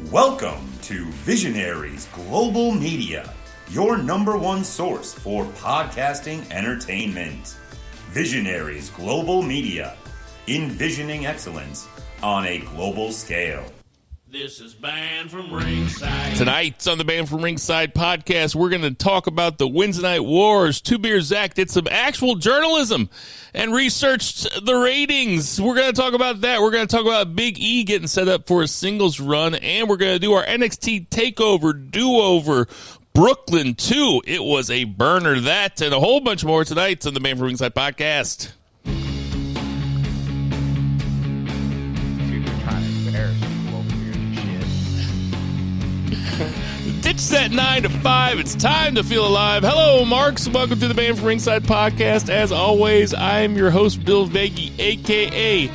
Welcome to Visionaries Global Media, your number one source for podcasting entertainment. Visionaries Global Media, envisioning excellence on a global scale. This is Banned from Ringside. Tonight on the Banned from Ringside podcast, we're going to talk about the Wednesday Night Wars. Two Beer Zach did some actual journalism and researched the ratings. We're going to talk about that. We're going to talk about Big E getting set up for a singles run, and we're going to do our NXT TakeOver DoOver Brooklyn 2. It was a burner, that, and a whole bunch more tonight on the Banned from Ringside podcast. Ditch that 9 to 5. It's time to feel alive. Hello, Marks. Welcome to the Banned from Ringside podcast. As always, I am your host, Bill Vagey, a.k.a.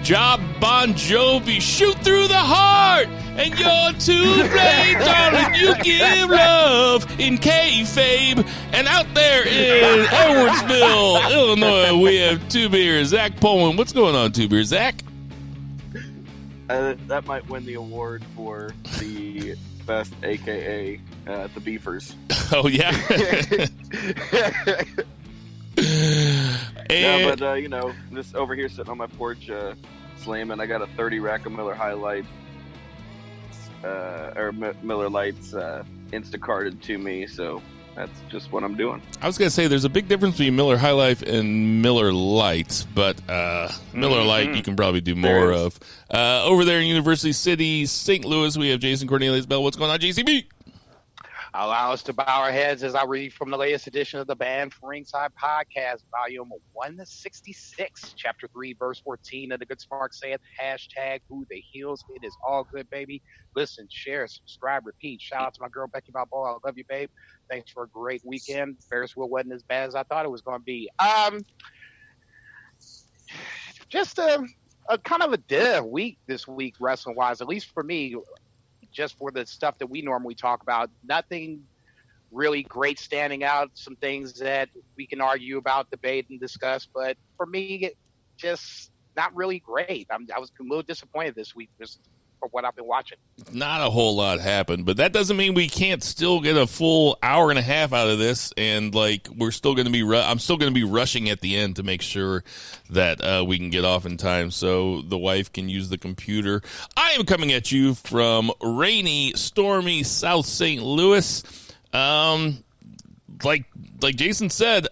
Job Bon Jovi. Shoot through the heart, and you're too late, darling. You give love in kayfabe. And out there in Edwardsville, Illinois, we have Two Beer Zach Pullman. What's going on, Two Beer Zach? That might win the award for the best AKA the Beefers. Oh, yeah. Yeah, but just over here sitting on my porch slamming, I got a 30 rack of Miller High Lights Miller Lights Instacarted to me, so that's just what I'm doing. I was going to say there's a big difference between Miller High Life and Miller Light, but Miller Light you can probably do more of. Over there in University City, St. Louis, we have Jason Cornelius Bell. What's going on, JCB? Allow us to bow our heads as I read from the latest edition of the Banned from Ringside podcast, volume 166, chapter 3, verse 14 of the Good Smart saith, hashtag who the heels. It is all good, baby. Listen, share, subscribe, repeat. Shout out to my girl, Becky Balboa. I love you, babe. Thanks for a great weekend. Ferris wheel wasn't as bad as I thought it was going to be. Just a kind of a dead week this week, wrestling-wise, at least for me. Just for the stuff that we normally talk about, nothing really great standing out. Some things that we can argue about, debate, and discuss. But for me, just not really great. I was a little disappointed this week just for what I've been watching. Not a whole lot happened, but that doesn't mean we can't still get a full hour and a half out of this. And we're still going to be, I'm still going to be rushing at the end to make sure that we can get off in time so the wife can use the computer. I am coming at you from rainy, stormy South St. Louis. Like Jason said,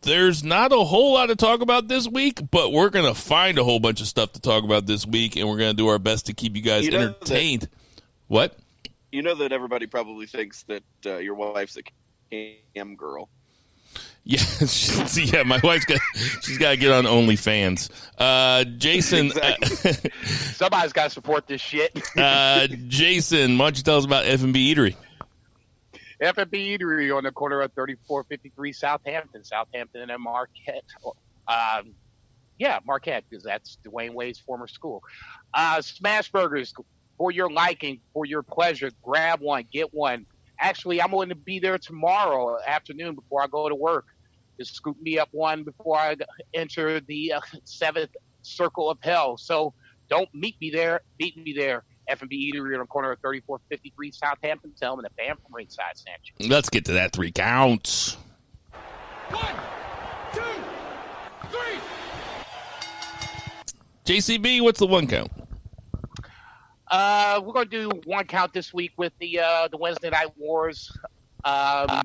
there's not a whole lot to talk about this week, but we're going to find a whole bunch of stuff to talk about this week, and we're going to do our best to keep you guys entertained. What? You know that everybody probably thinks that your wife's a cam girl. Yeah, yeah. My wife's she's got to get on OnlyFans. Jason, Somebody's got to support this shit. Jason, why don't you tell us about F&B Eatery? F&B Eatery on the corner of 3453 Southampton and Marquette. Marquette, because that's Dwayne Wade's former school. Smash Burgers, for your liking, for your pleasure. Grab one, get one. Actually, I'm going to be there tomorrow afternoon before I go to work. Just scoop me up one before I enter the seventh circle of hell. So don't meet me there. Beat me there. F&B Eatery on the corner of 3453 Southampton. Tell them the Banned from Ringside sent you. Let's get to that 3 counts. 1, 2, 3. JCB, what's the 1 count? We're going to do 1 count this week with the Wednesday Night Wars. I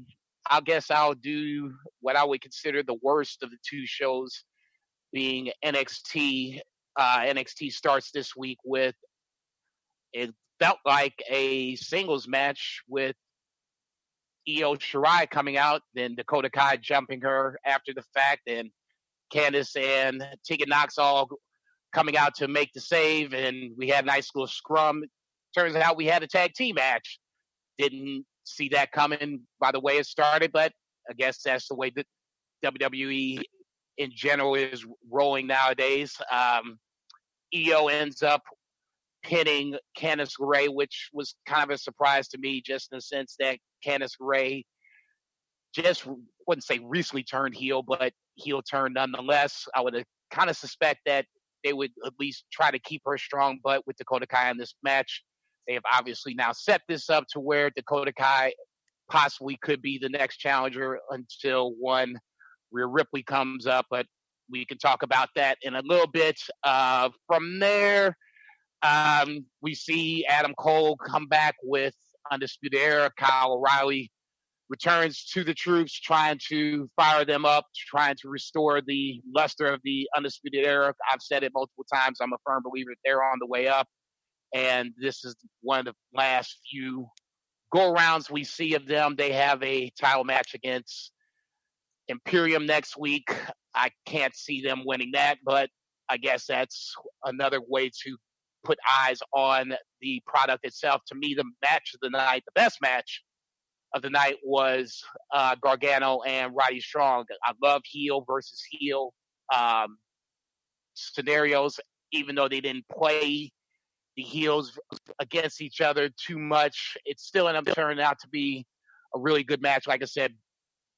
guess I'll do what I would consider the worst of the 2 shows, being NXT. NXT starts this week with, it felt like a singles match with Io Shirai coming out, then Dakota Kai jumping her after the fact, and Candice and Tegan Nox all coming out to make the save, and we had a nice little scrum. Turns out we had a tag team match. Didn't see that coming by the way it started, but I guess that's the way that WWE in general is rolling nowadays. Io ends up pinning Candice LeRae, which was kind of a surprise to me, just in the sense that Candice LeRae just wouldn't say recently turned heel, but heel turn nonetheless. I would kind of suspect that they would at least try to keep her strong, but with Dakota Kai in this match, They have obviously now set this up to where Dakota Kai possibly could be the next challenger until one Rhea Ripley comes up, but we can talk about that in a little bit. From there, we see Adam Cole come back with Undisputed Era. Kyle O'Reilly returns to the troops, trying to fire them up, trying to restore the luster of the Undisputed Era. I've said it multiple times. I'm a firm believer that they're on the way up, and this is one of the last few go-arounds we see of them. They have a title match against Imperium next week. I can't see them winning that, but I guess that's another way to put eyes on the product itself. To me, the match of the night, the best match of the night was Gargano and Roddy Strong. I love heel versus heel scenarios, even though they didn't play the heels against each other too much. It still ended up turning out to be a really good match. Like I said,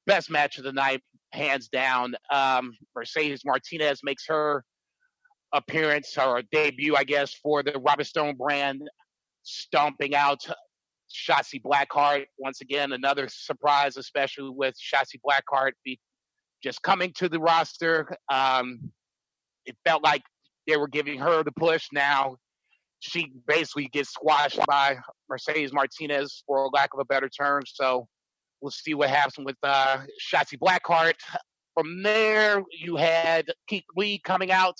best match of the night, hands down. Mercedes Martinez makes her appearance or debut, I guess, for the Robert Stone brand, stomping out Shotzi Blackheart. Once again, another surprise, especially with Shotzi Blackheart just coming to the roster. It felt like they were giving her the push. Now she basically gets squashed by Mercedes Martinez, for lack of a better term. So we'll see what happens with Shotzi Blackheart. From there, you had Keith Lee coming out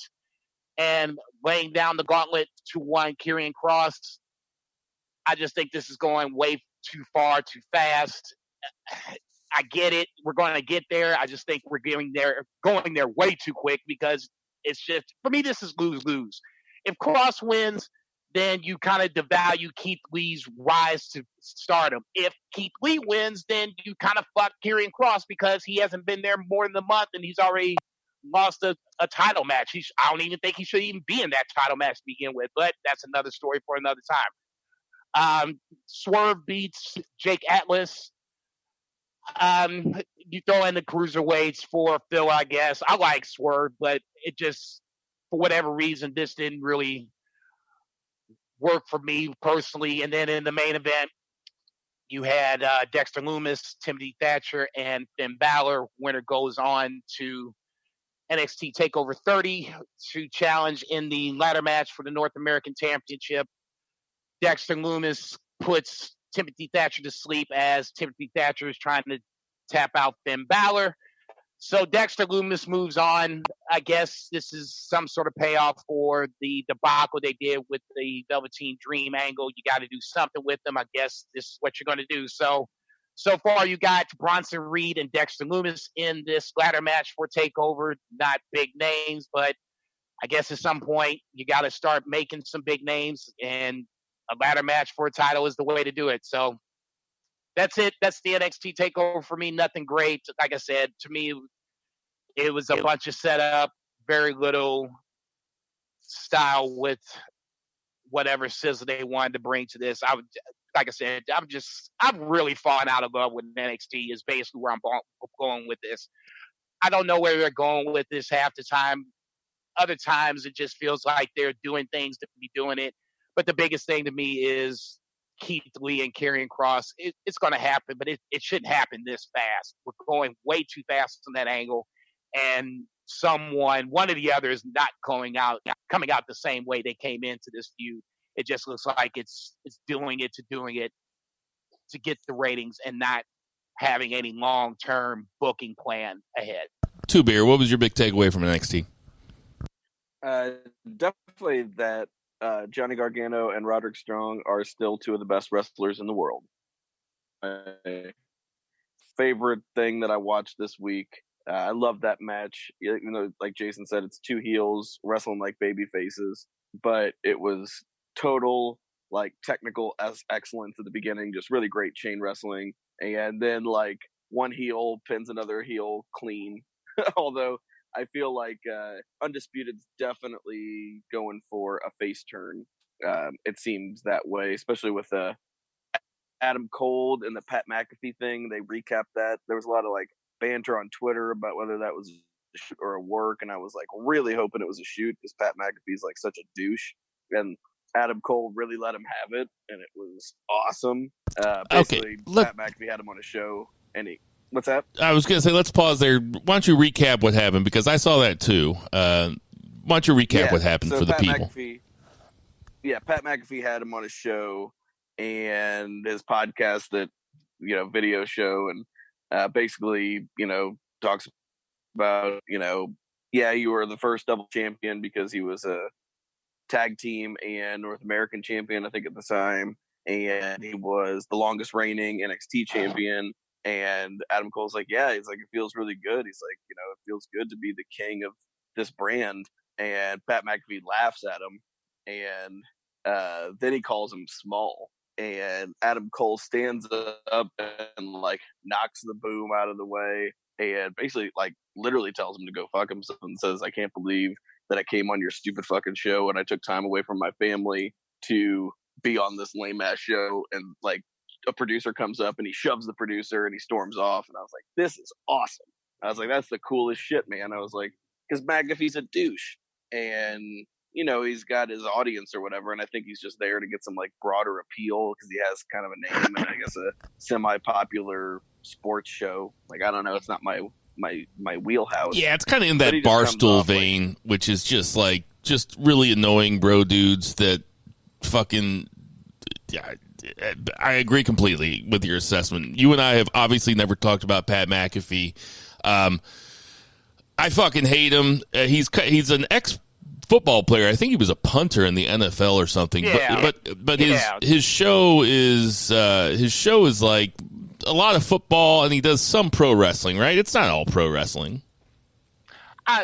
and laying down the gauntlet to one Karrion Kross. I just think this is going way too far, too fast. I get it. We're going to get there. I just think we're going there way too quick, because it's just, for me, this is lose-lose. If Kross wins, then you kind of devalue Keith Lee's rise to stardom. If Keith Lee wins, then you kind of fuck Karrion Kross, because he hasn't been there more than a month and he's already lost a title match. I don't even think he should even be in that title match to begin with, but that's another story for another time. Swerve beats Jake Atlas. You throw in the cruiserweights for Phil, I guess. I like Swerve, but it just, for whatever reason, this didn't really work for me personally. And then in the main event, you had Dexter Lumis, Timothy Thatcher, and Finn Balor. Winner goes on to NXT TakeOver 30 to challenge in the ladder match for the North American Championship. Dexter Lumis puts Timothy Thatcher to sleep as Timothy Thatcher is trying to tap out Finn Balor. So Dexter Lumis moves on. I guess this is some sort of payoff for the debacle they did with the Velveteen Dream angle. You got to do something with them. I guess this is what you're going to do. So far you got Bronson Reed and Dexter Lumis in this ladder match for TakeOver. Not big names, but I guess at some point you got to start making some big names, and a ladder match for a title is the way to do it. So that's it. That's the NXT TakeOver for me. Nothing great. Like I said, to me, it was a bunch of setup, very little style with whatever sizzle they wanted to bring to this. Like I said, I'm really falling out of love with NXT is basically where I'm going with this. I don't know where they're going with this half the time. Other times it just feels like they're doing things to be doing it. But the biggest thing to me is Keith Lee and Karrion Kross. It's going to happen, but it shouldn't happen this fast. We're going way too fast on that angle. And one of the others not coming out the same way they came into this feud. It just looks like it's doing it to get the ratings and not having any long-term booking plan ahead. Two Beer, what was your big takeaway from NXT? Definitely that Johnny Gargano and Roderick Strong are still two of the best wrestlers in the world. My favorite thing that I watched this week. I love that match. You know, like Jason said, it's two heels wrestling like baby faces, but it was total like technical excellence at the beginning. Just really great chain wrestling, and then like one heel pins another heel clean. Although I feel like Undisputed's definitely going for a face turn. It seems that way, especially with Adam Cole and the Pat McAfee thing. They recapped that. There was a lot of like banter on Twitter about whether that was a shoot or a work, and I was like really hoping it was a shoot because Pat McAfee's like such a douche, and Adam Cole really let him have it, and it was awesome. Basically, Pat McAfee had him on a show, and what's that? I was going to say, let's pause there. Why don't you recap what happened? Because I saw that too. Why don't you recap what happened for the people? Pat McAfee had him on a show and his podcast that, video show, and basically, talks about, you were the first double champion because he was a tag team and North American champion, I think, at the time, and he was the longest reigning NXT champion. And Adam Cole's like, yeah, he's like, it feels really good. He's like, it feels good to be the king of this brand. And Pat McAfee laughs at him, and then he calls him small. And Adam Cole stands up and like knocks the boom out of the way, and basically like literally tells him to go fuck himself, and says, I can't believe that I came on your stupid fucking show and I took time away from my family to be on this lame ass show. And like a producer comes up and he shoves the producer and he storms off. And I was like, this is awesome. I was like, that's the coolest shit, man. I was like, because McAfee's a douche, and he's got his audience or whatever, and I think he's just there to get some like broader appeal because he has kind of a name and I guess a semi-popular sports show. Like, I don't know, it's not my wheelhouse. Yeah, it's kind of in that Barstool vein, which is just really annoying bro dudes that fucking. Yeah, I agree completely with your assessment. You and I have obviously never talked about Pat McAfee. I fucking hate him. He's an ex-football player. I think he was a punter in the NFL or something. Yeah. But his show is like a lot of football, and he does some pro wrestling, right? It's not all pro wrestling.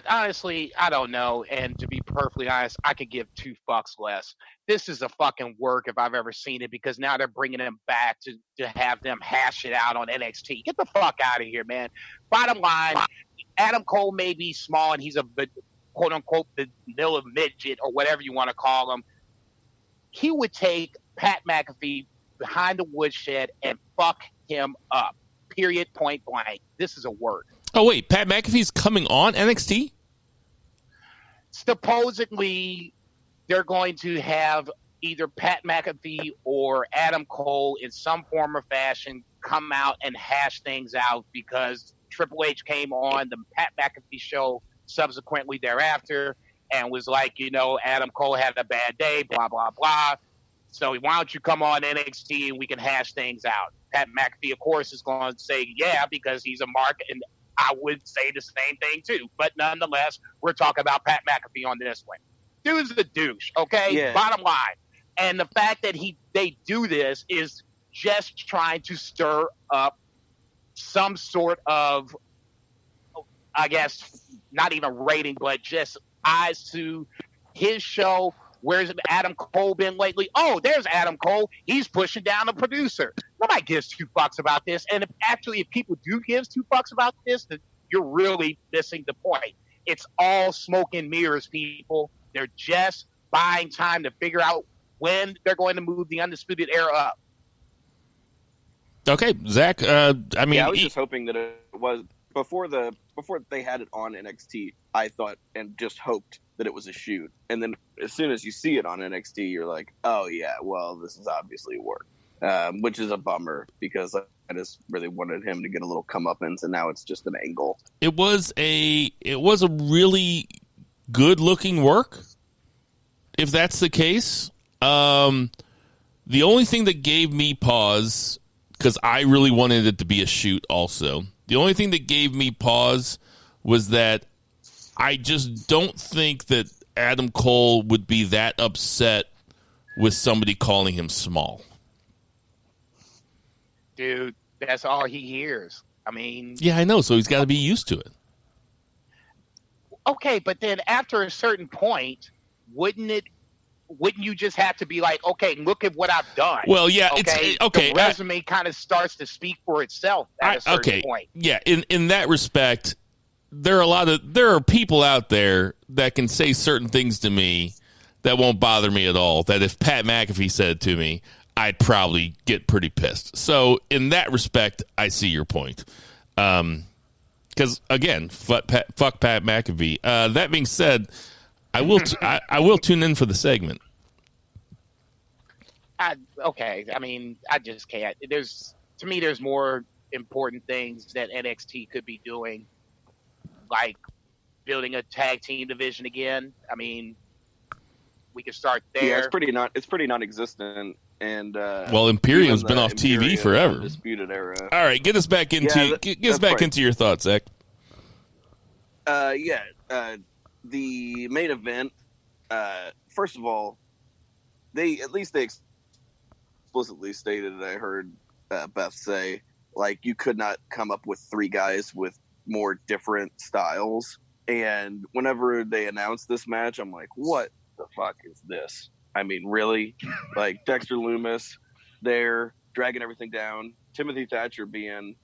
Honestly, I don't know. And to be perfectly honest, I could give two fucks less. This is a fucking work if I've ever seen it, because now they're bringing him back to have them hash it out on NXT. Get the fuck out of here, man. Bottom line, Adam Cole may be small and he's a quote unquote vanilla midget or whatever you want to call him. He would take Pat McAfee behind the woodshed and fuck him up. Period. Point blank. This is a work. Oh, wait, Pat McAfee's coming on NXT? Supposedly, they're going to have either Pat McAfee or Adam Cole in some form or fashion come out and hash things out, because Triple H came on the Pat McAfee show subsequently thereafter and was like, Adam Cole had a bad day, blah, blah, blah. So why don't you come on NXT and we can hash things out? Pat McAfee, of course, is going to say, yeah, because he's a mark, and I would say the same thing too. But nonetheless, we're talking about Pat McAfee on this one. Dude's a douche, okay? Yeah. Bottom line. And the fact that they do this is just trying to stir up some sort of, I guess, not even rating, but just eyes to his show. Where's Adam Cole been lately? Oh, there's Adam Cole. He's pushing down the producer. Nobody gives two fucks about this. And if people do give two fucks about this, then you're really missing the point. It's all smoke and mirrors, people. They're just buying time to figure out when they're going to move the Undisputed Era up. Okay, Zach. I was just hoping that it was before they had it on NXT. I thought and just hoped that it was a shoot, and then as soon as you see it on NXT, you're like, oh yeah, well, this is obviously work, which is a bummer, because I just really wanted him to get a little comeuppance, and now it's just an angle. It was a really good looking work, if that's the case. The only thing that gave me pause, because I really wanted it to be a shoot also, the only thing that gave me pause was that I just don't think that Adam Cole would be that upset with somebody calling him small. Dude, that's all he hears. I mean... Yeah, I know, so he's got to be used to it. Okay, but then after a certain point, wouldn't you just have to be like, okay, look at what I've done? Well, yeah, okay. It's okay. The resume kind of starts to speak for itself at a certain point. Yeah, in that respect, there are people out there that can say certain things to me that won't bother me at all. That if Pat McAfee said it to me, I'd probably get pretty pissed. So in that respect, I see your point. Because again, fuck Pat McAfee. That being said, I will tune in for the segment. Okay. I mean, I just can't. To me, there's more important things that NXT could be doing, like building a tag team division again. I mean, we could start there. Yeah, it's pretty non-existent. And well, Imperium's been off TV forever. Disputed era. All right, get us back into into your thoughts, Zach. The main event. First of all, they explicitly stated that I heard Beth say, like, you could not come up with three guys with more different styles. And whenever they announced this match, I'm like, what the fuck is this? I mean, really? Like, Dexter Lumis there, dragging everything down. Timothy Thatcher being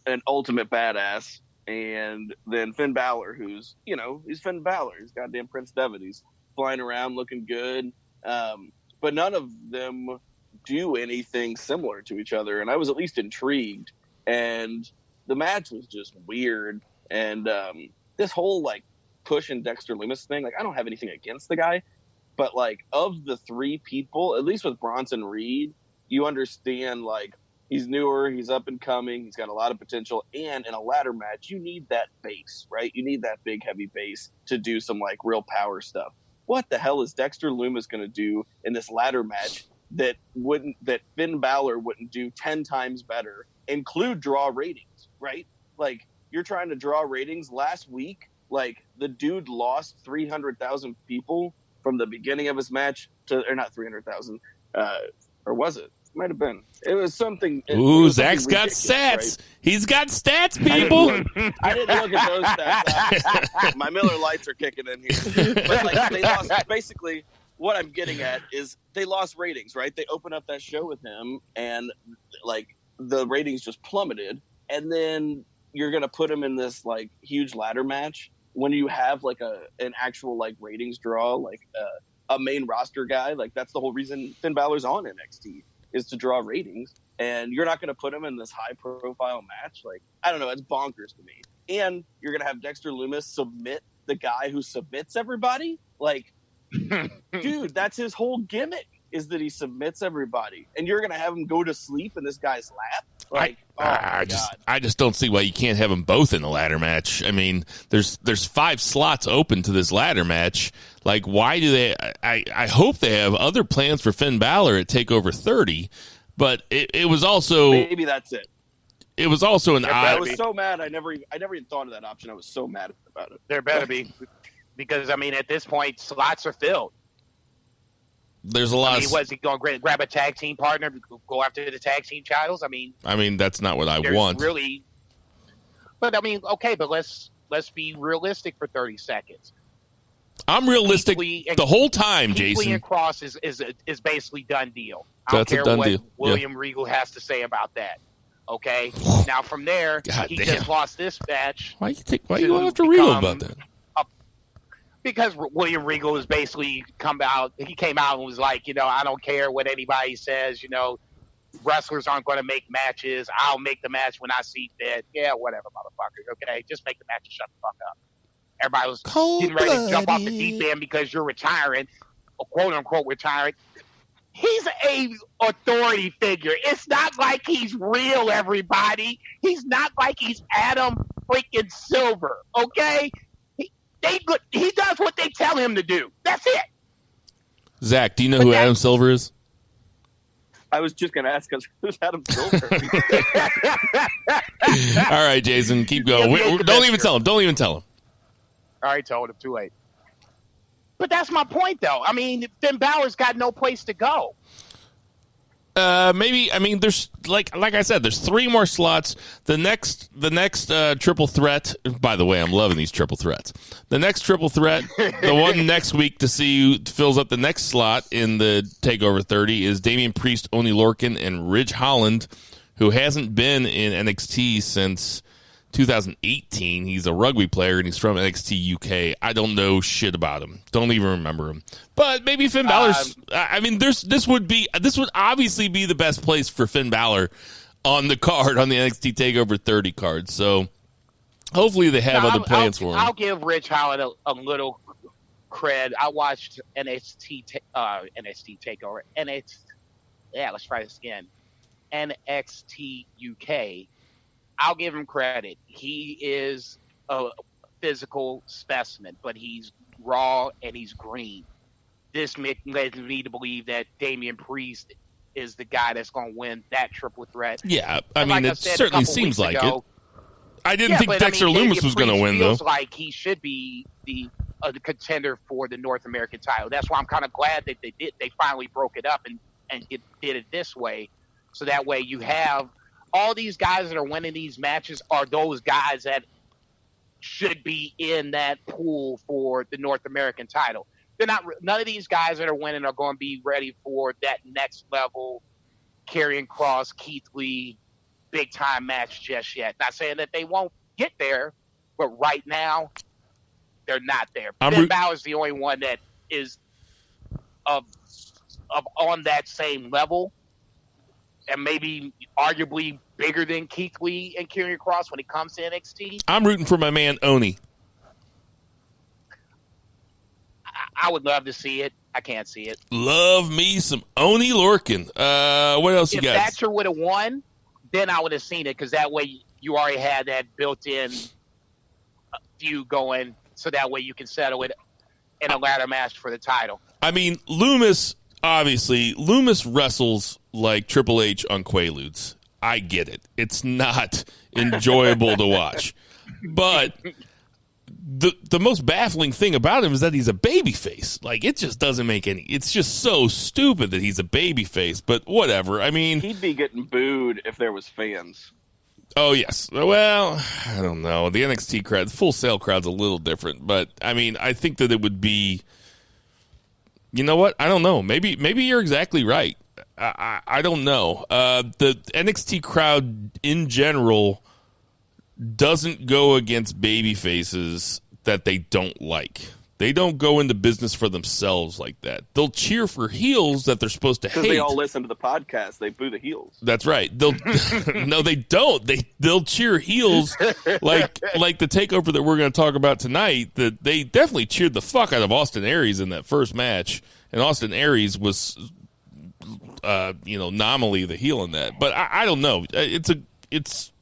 an ultimate badass. And then Finn Balor, who's, he's Finn Balor. He's goddamn Prince Devitt. He's flying around looking good. But none of them do anything similar to each other. And I was at least intrigued. And the match was just weird. And this whole, like, pushing Dexter Lumis thing, like, I don't have anything against the guy. But, like, of the three people, at least with Bronson Reed, you understand, like, he's newer, he's up and coming, he's got a lot of potential, and in a ladder match, you need that base, right? You need that big, heavy base to do some, like, real power stuff. What the hell is Dexter Lumis going to do in this ladder match that Finn Balor wouldn't do 10 times better? Include draw ratings, right? Like, you're trying to draw ratings. Last week, like, the dude lost 300,000 people from the beginning of his match or not 300,000, or was it? Might have been. It was something. Ooh, Zach's got stats. Right? He's got stats, people. I didn't look at those stats. My Miller lights are kicking in here. But, like, they lost. Basically, what I'm getting at is they lost ratings, right? They opened up that show with him, and, like, the ratings just plummeted. And then you're going to put him in this, like, huge ladder match when you have, like, an actual, like, ratings draw, like a main roster guy. Like, that's the whole reason Finn Balor's on NXT, is to draw ratings. And you're not going to put him in this high profile match. Like, I don't know. It's bonkers to me. And you're going to have Dexter Lumis submit the guy who submits everybody. Like, dude, that's his whole gimmick, is that he submits everybody. And you're going to have him go to sleep in this guy's lap. Like, I just don't see why you can't have them both in the ladder match. I mean, there's 5 slots open to this ladder match. Like, why do they? I hope they have other plans for Finn Balor at TakeOver 30, but it was also, maybe that's it. It was also an I was so mad. I never even thought of that option. I was so mad about it. There better be, because I mean, at this point, slots are filled. There's a lot. Was he going to grab a tag team partner, go after the tag team titles? I mean, that's not what I want. Really, but I mean, okay, but let's be realistic for 30 seconds. I'm realistic the whole time, Jason. And Cross is basically done deal. I don't care what William Regal has to say about that. Okay, now from there, just lost this match. Why you going after Regal about that? Because William Regal has basically come out. He came out and was like, I don't care what anybody says. Wrestlers aren't going to make matches. I'll make the match when I see fit. Yeah, whatever, motherfucker. Okay, just make the match and shut the fuck up. Everybody was getting ready to jump off the deep end because you're retiring, or quote unquote retiring. He's a authority figure. It's not like he's real, everybody. He's not like he's Adam freaking Silver. Okay. He does what they tell him to do. That's it. Zach, do you know who Adam Silver is? I was just going to ask, who's Adam Silver? All right, Jason, keep going. Don't even tell him. Don't even tell him. All right, told him. Too late. But that's my point, though. I mean, Finn Balor's got no place to go. Maybe. I mean, there's like I said, there's 3 more slots. The next triple threat. By the way, I'm loving these triple threats. The next triple threat, the one next week to see who fills up the next slot in the TakeOver 30 is Damian Priest, Oney Lorcan, and Ridge Holland, who hasn't been in NXT since 2018. He's a rugby player, and he's from NXT UK. I don't know shit about him. Don't even remember him. But maybe Finn Balor's... I mean, this would obviously be the best place for Finn Balor on the card, on the NXT TakeOver 30 card. So hopefully they have other plans for him. I'll give Ridge Holland a little cred. I watched NXT TakeOver. let's try this again. NXT UK. I'll give him credit. He is a physical specimen, but he's raw and he's green. This led me to believe that Damian Priest is the guy that's going to win that triple threat. Yeah, I And mean, like I it said a certainly couple seems weeks like ago, it. I didn't think Dexter Lumis was going to win, though. Feels like he should be the contender for the North American title. That's why I'm kind of glad that they finally broke it up and did it this way. So that way you have all these guys that are winning these matches are those guys that should be in that pool for the North American title. They're not. None of these guys that are winning are going to be ready for that next level Karrion Kross, Keith Lee, big time match just yet. Not saying that they won't get there, but right now they're not there. Finn Balor's the only one that is of on that same level, and maybe arguably bigger than Keith Lee and Karrion Kross when it comes to NXT. I'm rooting for my man Oni. I would love to see it. I can't see it. Love me some Oni Lorcan. What else you got? If Thatcher would have won, then I would have seen it, because that way you already had that built-in feud going, so that way you can settle it in a ladder match for the title. I mean, Loomis wrestles like Triple H on Quaaludes. I get it. It's not enjoyable to watch. But the most baffling thing about him is that he's a babyface. Like, it just doesn't make any... It's just so stupid that he's a babyface, but whatever. I mean... He'd be getting booed if there was fans. Oh, yes. Well, I don't know. The NXT crowd, the Full Sail crowd's a little different, but, I mean, I think that it would be... You know what? I don't know. Maybe you're exactly right. I don't know. The NXT crowd in general doesn't go against baby faces that they don't like. They don't go into business for themselves like that. They'll cheer for heels that they're supposed to hate. Because they all listen to the podcast. They boo the heels. That's right. No, they don't. They'll cheer heels like the takeover that we're going to talk about tonight. That they definitely cheered the fuck out of Austin Aries in that first match, and Austin Aries was, nominally the heel in that. But I don't know. It's.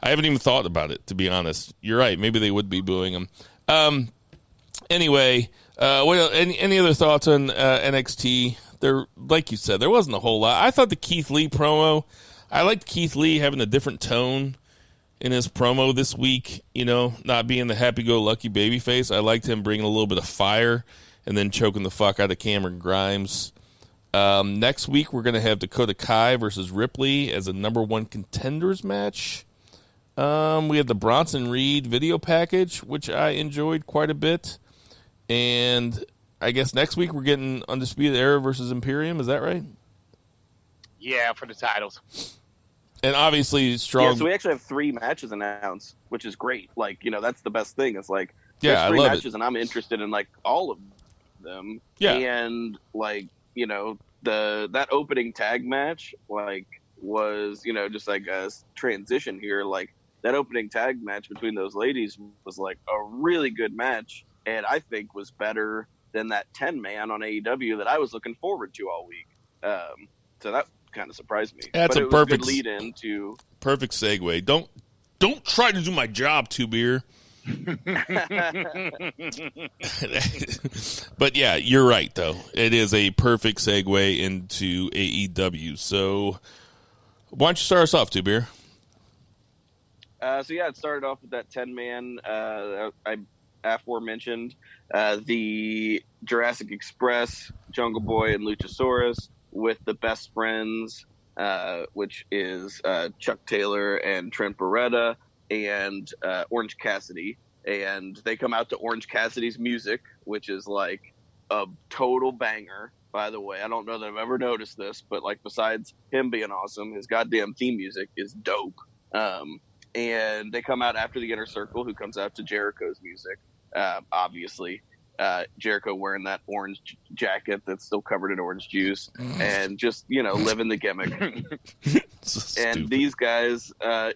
I haven't even thought about it, to be honest. You're right. Maybe they would be booing him. Anyway, any other thoughts on NXT? There, like you said, there wasn't a whole lot. I thought the Keith Lee promo, I liked Keith Lee having a different tone in his promo this week, not being the happy-go-lucky babyface. I liked him bringing a little bit of fire and then choking the fuck out of Cameron Grimes. Next week, we're going to have Dakota Kai versus Ripley as a number one contenders match. We had the Bronson Reed video package, which I enjoyed quite a bit. And I guess next week we're getting Undisputed Era versus Imperium. Is that right? Yeah, for the titles. And obviously strong. Yeah, so we actually have 3 matches announced, which is great. Like, that's the best thing. It's like, yeah, there's 3 I love matches, and I'm interested in, like, all of them. Yeah. And, like, that opening tag match, like, was, just like a transition here. Like, that opening tag match between those ladies was, like, a really good match. And I think was better than that 10-man on AEW that I was looking forward to all week. So that kind of surprised me. That's but a it was perfect a good lead into perfect segue. Don't try to do my job, Two Beer. But yeah, you're right though. It is a perfect segue into AEW. So why don't you start us off, Two Beer? It started off with that 10-man. I aforementioned the Jurassic Express, Jungle Boy, and Luchasaurus with the Best Friends, which is Chuck Taylor and Trent Beretta and Orange Cassidy. And they come out to Orange Cassidy's music, which is like a total banger, by the way. I don't know that I've ever noticed this, but like besides him being awesome, his goddamn theme music is dope. And they come out after the Inner Circle, who comes out to Jericho's music. Obviously, Jericho wearing that orange jacket that's still covered in orange juice and just, living the gimmick. So and these guys, I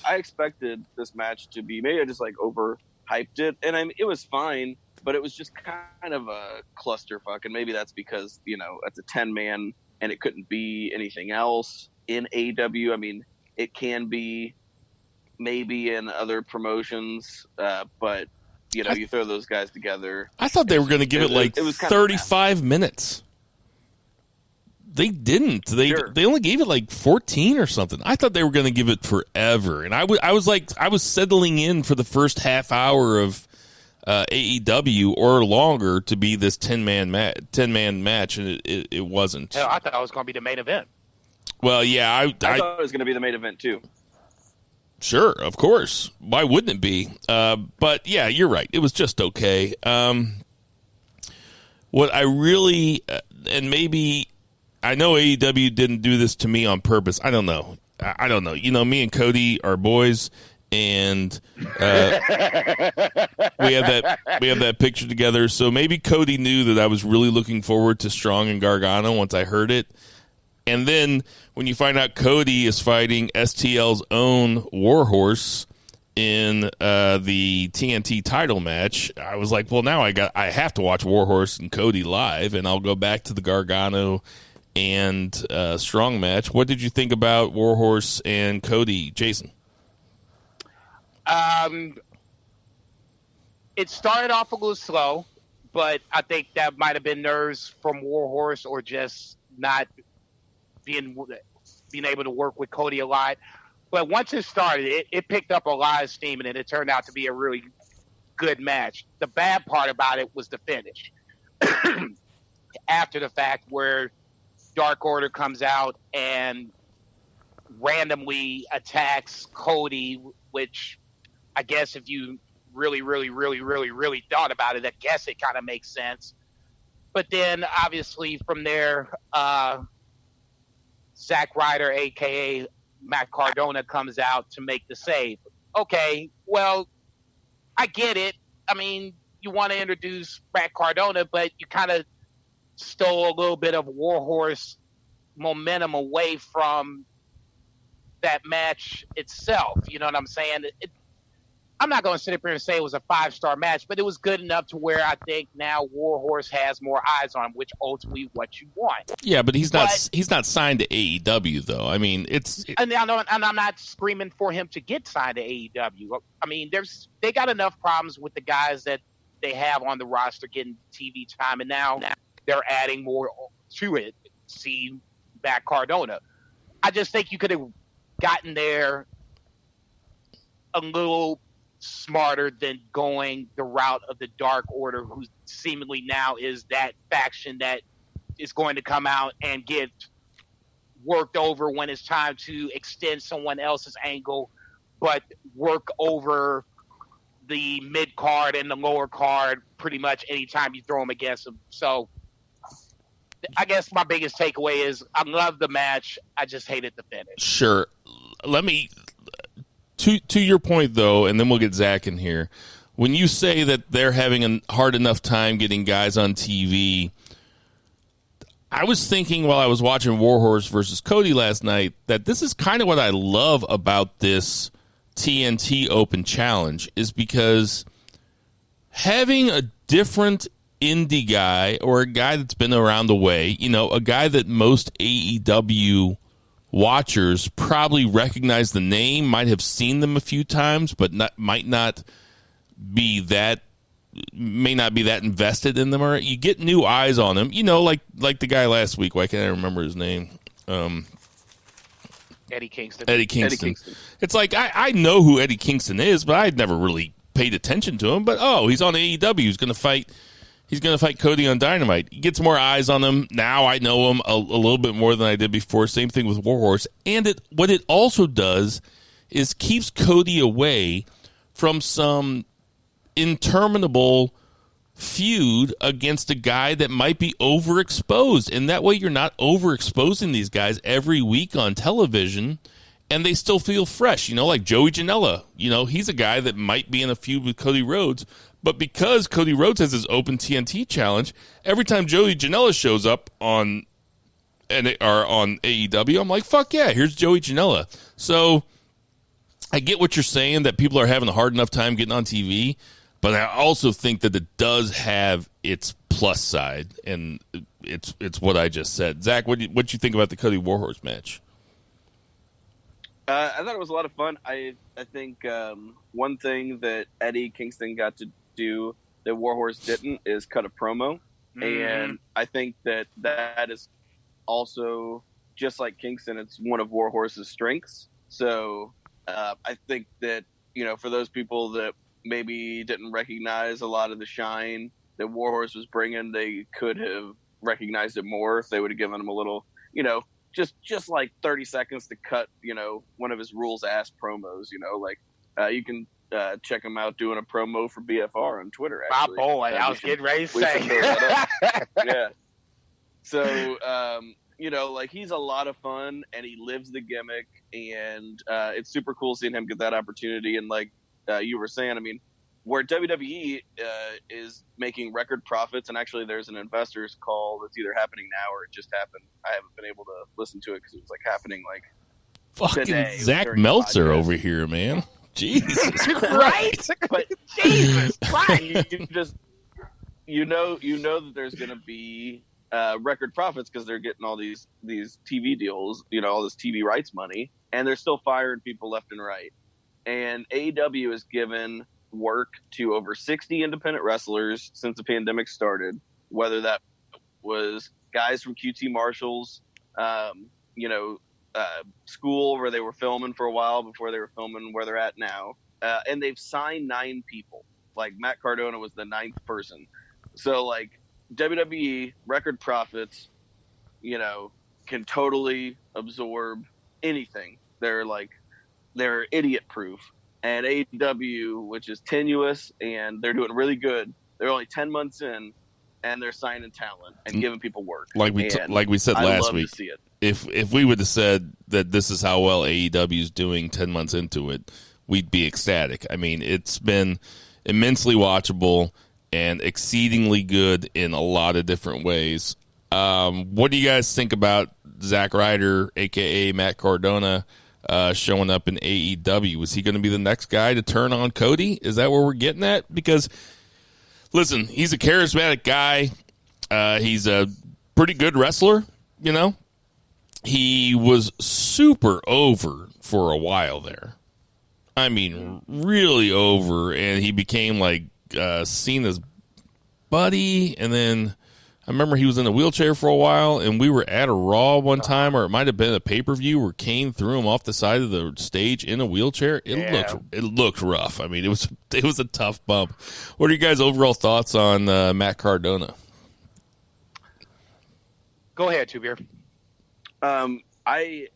expected this match to be, maybe I just like overhyped it. And it was fine, but it was just kind of a clusterfuck. And maybe that's because, it's a 10-man and it couldn't be anything else in AEW. I mean, it can be maybe in other promotions, but you throw those guys together. I thought they were going to give it was 35 minutes. They didn't. They only gave it like 14 or something. I thought they were going to give it forever, and I was settling in for the first half hour of AEW or longer to be this 10-man match, and it wasn't. Hell, I thought it was going to be the main event. Well, yeah, I thought it was going to be the main event too. Sure, of course. Why wouldn't it be? But yeah, you're right. It was just okay. What I really, and maybe, I know AEW didn't do this to me on purpose. I don't know. Me and Cody are boys, and we have that picture together. So maybe Cody knew that I was really looking forward to Strong and Gargano once I heard it. And then when you find out Cody is fighting STL's own Warhorse in the TNT title match, I was like, well, now I have to watch Warhorse and Cody live, and I'll go back to the Gargano and Strong match. What did you think about Warhorse and Cody, Jason? It started off a little slow, but I think that might have been nerves from Warhorse or just not being able to work with Cody a lot. But once it started, it picked up a lot of steam, and it turned out to be a really good match. The bad part about it was the finish. After the fact, where Dark Order comes out and randomly attacks Cody, which I guess if you really, really, really, really, really thought about it, I guess it kind of makes sense. But then, obviously, from there, Zack Ryder, a.k.a. Matt Cardona, comes out to make the save. Okay, well, I get it. I mean, you want to introduce Matt Cardona, but you kind of stole a little bit of Warhorse momentum away from that match itself. You know what I'm saying? I'm not going to sit up here and say it was a 5-star match, but it was good enough to where I think now Warhorse has more eyes on him, which ultimately what you want. Yeah, but he's not signed to AEW though. I mean, and I'm not screaming for him to get signed to AEW. I mean, they got enough problems with the guys that they have on the roster getting TV time, and now they're adding more to it. See Matt Cardona. I just think you could have gotten there a little smarter than going the route of the Dark Order, who seemingly now is that faction that is going to come out and get worked over when it's time to extend someone else's angle, but work over the mid card and the lower card pretty much anytime you throw them against them. So I guess my biggest takeaway is I love the match. I just hated the finish. Sure. Let me... To your point, though, and then we'll get Zach in here, when you say that they're having a hard enough time getting guys on TV, I was thinking while I was watching Warhorse versus Cody last night that this is kind of what I love about this TNT Open Challenge, is because having a different indie guy or a guy that's been around the way, a guy that most AEW watchers probably recognize the name, might have seen them a few times, but may not be that invested in them. Or you get new eyes on them, like the guy last week. Why can't I remember his name? Eddie Kingston. It's like I know who Eddie Kingston is, but I'd never really paid attention to him. But he's on AEW. He's going to fight. He's going to fight Cody on Dynamite. He gets more eyes on him. Now I know him a little bit more than I did before. Same thing with Warhorse. And what it also does is keeps Cody away from some interminable feud against a guy that might be overexposed. And that way you're not overexposing these guys every week on television, and they still feel fresh. Like Joey Janela. He's a guy that might be in a feud with Cody Rhodes, but because Cody Rhodes has his Open TNT challenge, every time Joey Janela shows up on AEW, I'm like, fuck yeah, here's Joey Janela. So I get what you're saying, that people are having a hard enough time getting on TV, but I also think that it does have its plus side. And it's what I just said. Zach, what you think about the Cody Warhorse match? I thought it was a lot of fun. I think one thing that Eddie Kingston got to do that Warhorse didn't is cut a promo. And I think that is also, just like Kingston, it's one of Warhorse's strengths. So I think that, for those people that maybe didn't recognize a lot of the shine that Warhorse was bringing, they could have recognized it more if they would have given him a little, just like 30 seconds to cut, one of his rules ass promos, you can check him out doing a promo for BFR on Twitter. Actually, my boy, I was getting ready to say. Yeah. So, he's a lot of fun and he lives the gimmick, and it's super cool seeing him get that opportunity. And like you were saying, I mean, where WWE is making record profits, and actually there's an investors call that's either happening now or it just happened. I haven't been able to listen to it because it was happening fucking today, Zach Meltzer over here, man. Jesus Christ. But Jesus Christ. you know that there's going to be record profits because they're getting all these TV deals, all this TV rights money, and they're still firing people left and right. And AEW has given work to over 60 independent wrestlers since the pandemic started, whether that was guys from QT Marshall's, school where they were filming for a while before they were filming where they're at now. And they've signed 9 people. Like Matt Cardona was the 9th person. So WWE record profits, can totally absorb anything. They're idiot proof. And AEW, which is tenuous and they're doing really good, they're only 10 months in and they're signing talent and giving people work. Like we said last week, if we would have said that this is how well AEW is doing 10 months into it, we'd be ecstatic. I mean, it's been immensely watchable and exceedingly good in a lot of different ways. What do you guys think about Zack Ryder, a.k.a. Matt Cardona, showing up in AEW? Was he going to be the next guy to turn on Cody? Is that where we're getting at? Because, listen, he's a charismatic guy. He's a pretty good wrestler, He was super over for a while there. I mean, really over, and he became Cena's buddy, and then I remember he was in a wheelchair for a while, and we were at a Raw one time, or it might have been a pay-per-view where Kane threw him off the side of the stage in a wheelchair. It looked rough. I mean, it was a tough bump. What are you guys' overall thoughts on Matt Cardona? Go ahead, Two Beer. I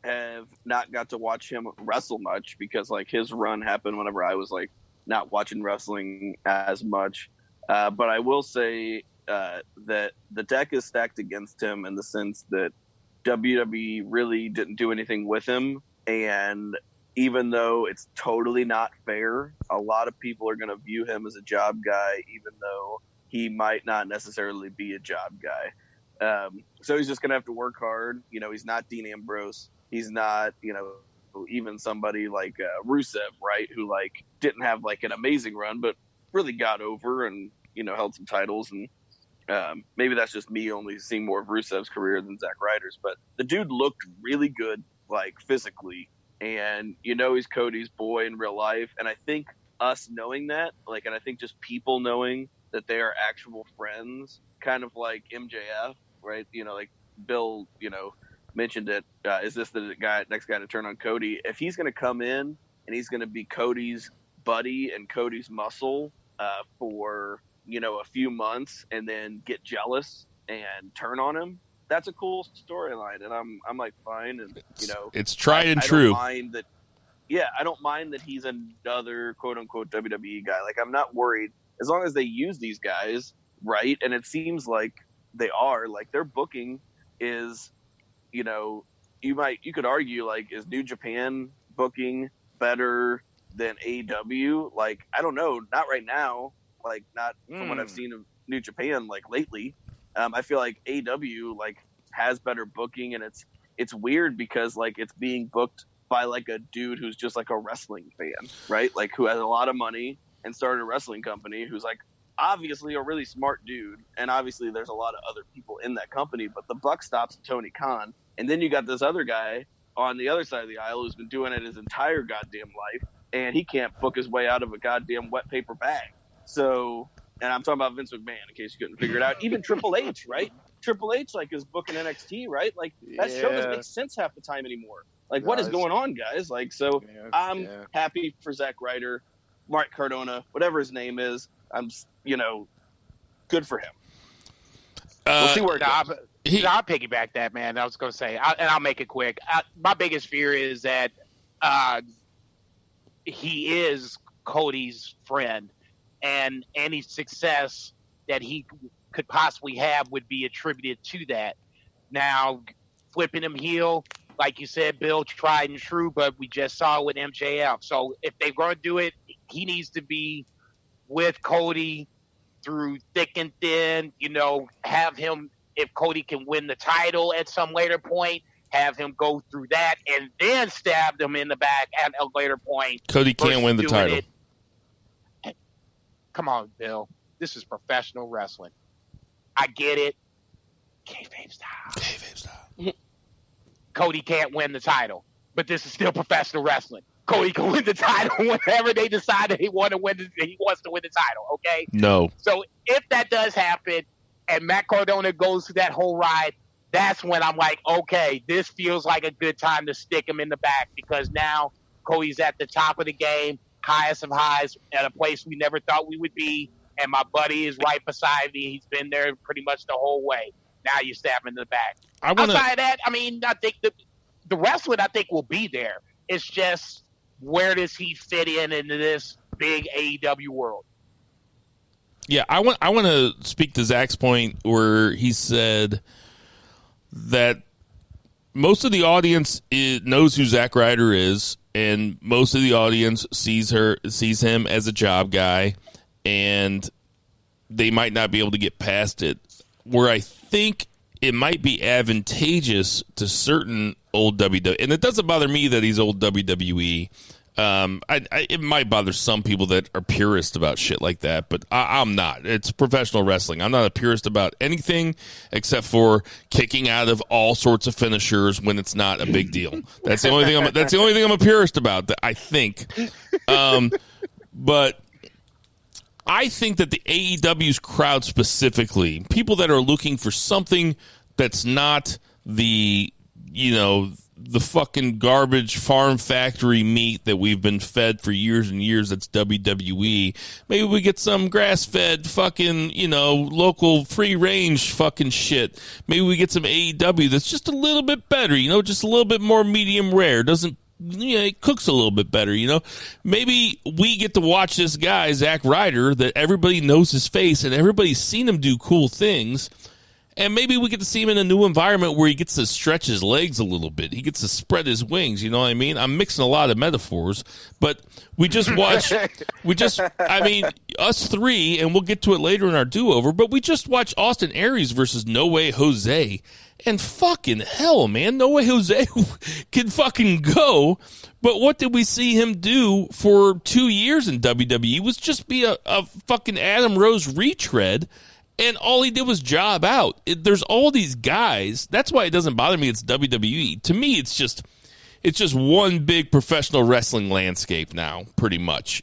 have not got to watch him wrestle much because his run happened whenever I was not watching wrestling as much. But I will say that the deck is stacked against him in the sense that WWE really didn't do anything with him. And even though it's totally not fair, a lot of people are going to view him as a job guy, even though he might not necessarily be a job guy. So he's just going to have to work hard. He's not Dean Ambrose. He's not, even somebody like Rusev, right? Who didn't have an amazing run, but really got over and, held some titles. And maybe that's just me only seeing more of Rusev's career than Zack Ryder's, but the dude looked really good, physically. And, he's Cody's boy in real life. And I think us knowing that, and I think just people knowing that they are actual friends, kind of like MJF, right? Bill, mentioned it. Is this the next guy to turn on Cody? If he's going to come in and he's going to be Cody's buddy and Cody's muscle for, a few months and then get jealous and turn on him, that's a cool storyline. And I'm fine. And, it's tried and true. I don't mind that he's another quote unquote WWE guy. I'm not worried as long as they use these guys right. And it seems like they are their booking is, you could argue is New Japan booking better than AEW? I don't know, not right now. Not from what I've seen of New Japan lately. I feel like AEW has better booking, and it's weird because it's being booked by a dude who's just a wrestling fan, right? Who has a lot of money and started a wrestling company, who's obviously a really smart dude, and obviously there's a lot of other people in that company, but the buck stops at Tony Khan. And then you got this other guy on the other side of the aisle who's been doing it his entire goddamn life, and he can't book his way out of a goddamn wet paper bag. So, and I'm talking about Vince McMahon, in case you couldn't figure it out. Even Triple H, right? Triple H, like, is booking NXT, right? Like, that show doesn't make sense half the time anymore. Like, what is going on, guys? Like, so I'm happy for Zack Ryder, Mark Cardona, whatever his name is. I'm, good for him. We'll see where it goes. I'll piggyback that, man. I was going to say, and I'll make it quick. My biggest fear is that he is Cody's friend, and any success that he could possibly have would be attributed to that. Now, flipping him heel, like you said, Bill, tried and true, but we just saw it with MJF. So if they're going to do it, he needs to be with Cody through thick and thin, have him, if Cody can win the title at some later point, have him go through that and then stab them in the back at a later point. Cody can't win the title. Come on, Bill. This is professional wrestling. I get it. Kayfabe style. Cody can't win the title, but this is still professional wrestling. Cody can win the title whenever they decide that he wants to win the title, okay? No. So if that does happen and Matt Cardona goes through that whole ride, that's when I'm like, okay, this feels like a good time to stick him in the back, because now Cody's at the top of the game, highest of highs, at a place we never thought we would be, and my buddy is right beside me. He's been there pretty much the whole way. Now you stab him in the back. Outside of that, I think the wrestling, I think, will be there. It's just, where does he fit into this big AEW world? Yeah, I want to speak to Zach's point where he said that most of the audience knows who Zack Ryder is, and most of the audience sees him as a job guy, and they might not be able to get past it. Where I think it might be advantageous to certain old WWE, and it doesn't bother me that he's old WWE. It might bother some people that are purists about shit like that, but I'm not. It's professional wrestling. I'm not a purist about anything except for kicking out of all sorts of finishers when it's not a big deal. That's the only thing I'm a purist about, I think. But I think that the AEW's crowd specifically, people that are looking for something that's not the fucking garbage farm factory meat that we've been fed for years and years, that's WWE. Maybe we get some grass-fed fucking, local free-range fucking shit. Maybe we get some AEW that's just a little bit better, just a little bit more medium rare. It cooks a little bit better, Maybe we get to watch this guy, Zack Ryder, that everybody knows his face and everybody's seen him do cool things. And maybe we get to see him in a new environment where he gets to stretch his legs a little bit. He gets to spread his wings, you know what I mean? I'm mixing a lot of metaphors, but we just watched, us three, and we'll get to it later in our do-over, but we just watched Austin Aries versus No Way Jose. And fucking hell, man, No Way Jose can fucking go. But what did we see him do for 2 years in WWE was just be a fucking Adam Rose retread. And all he did was job out. There's all these guys. That's why it doesn't bother me. It's WWE. To me, it's just one big professional wrestling landscape now, pretty much.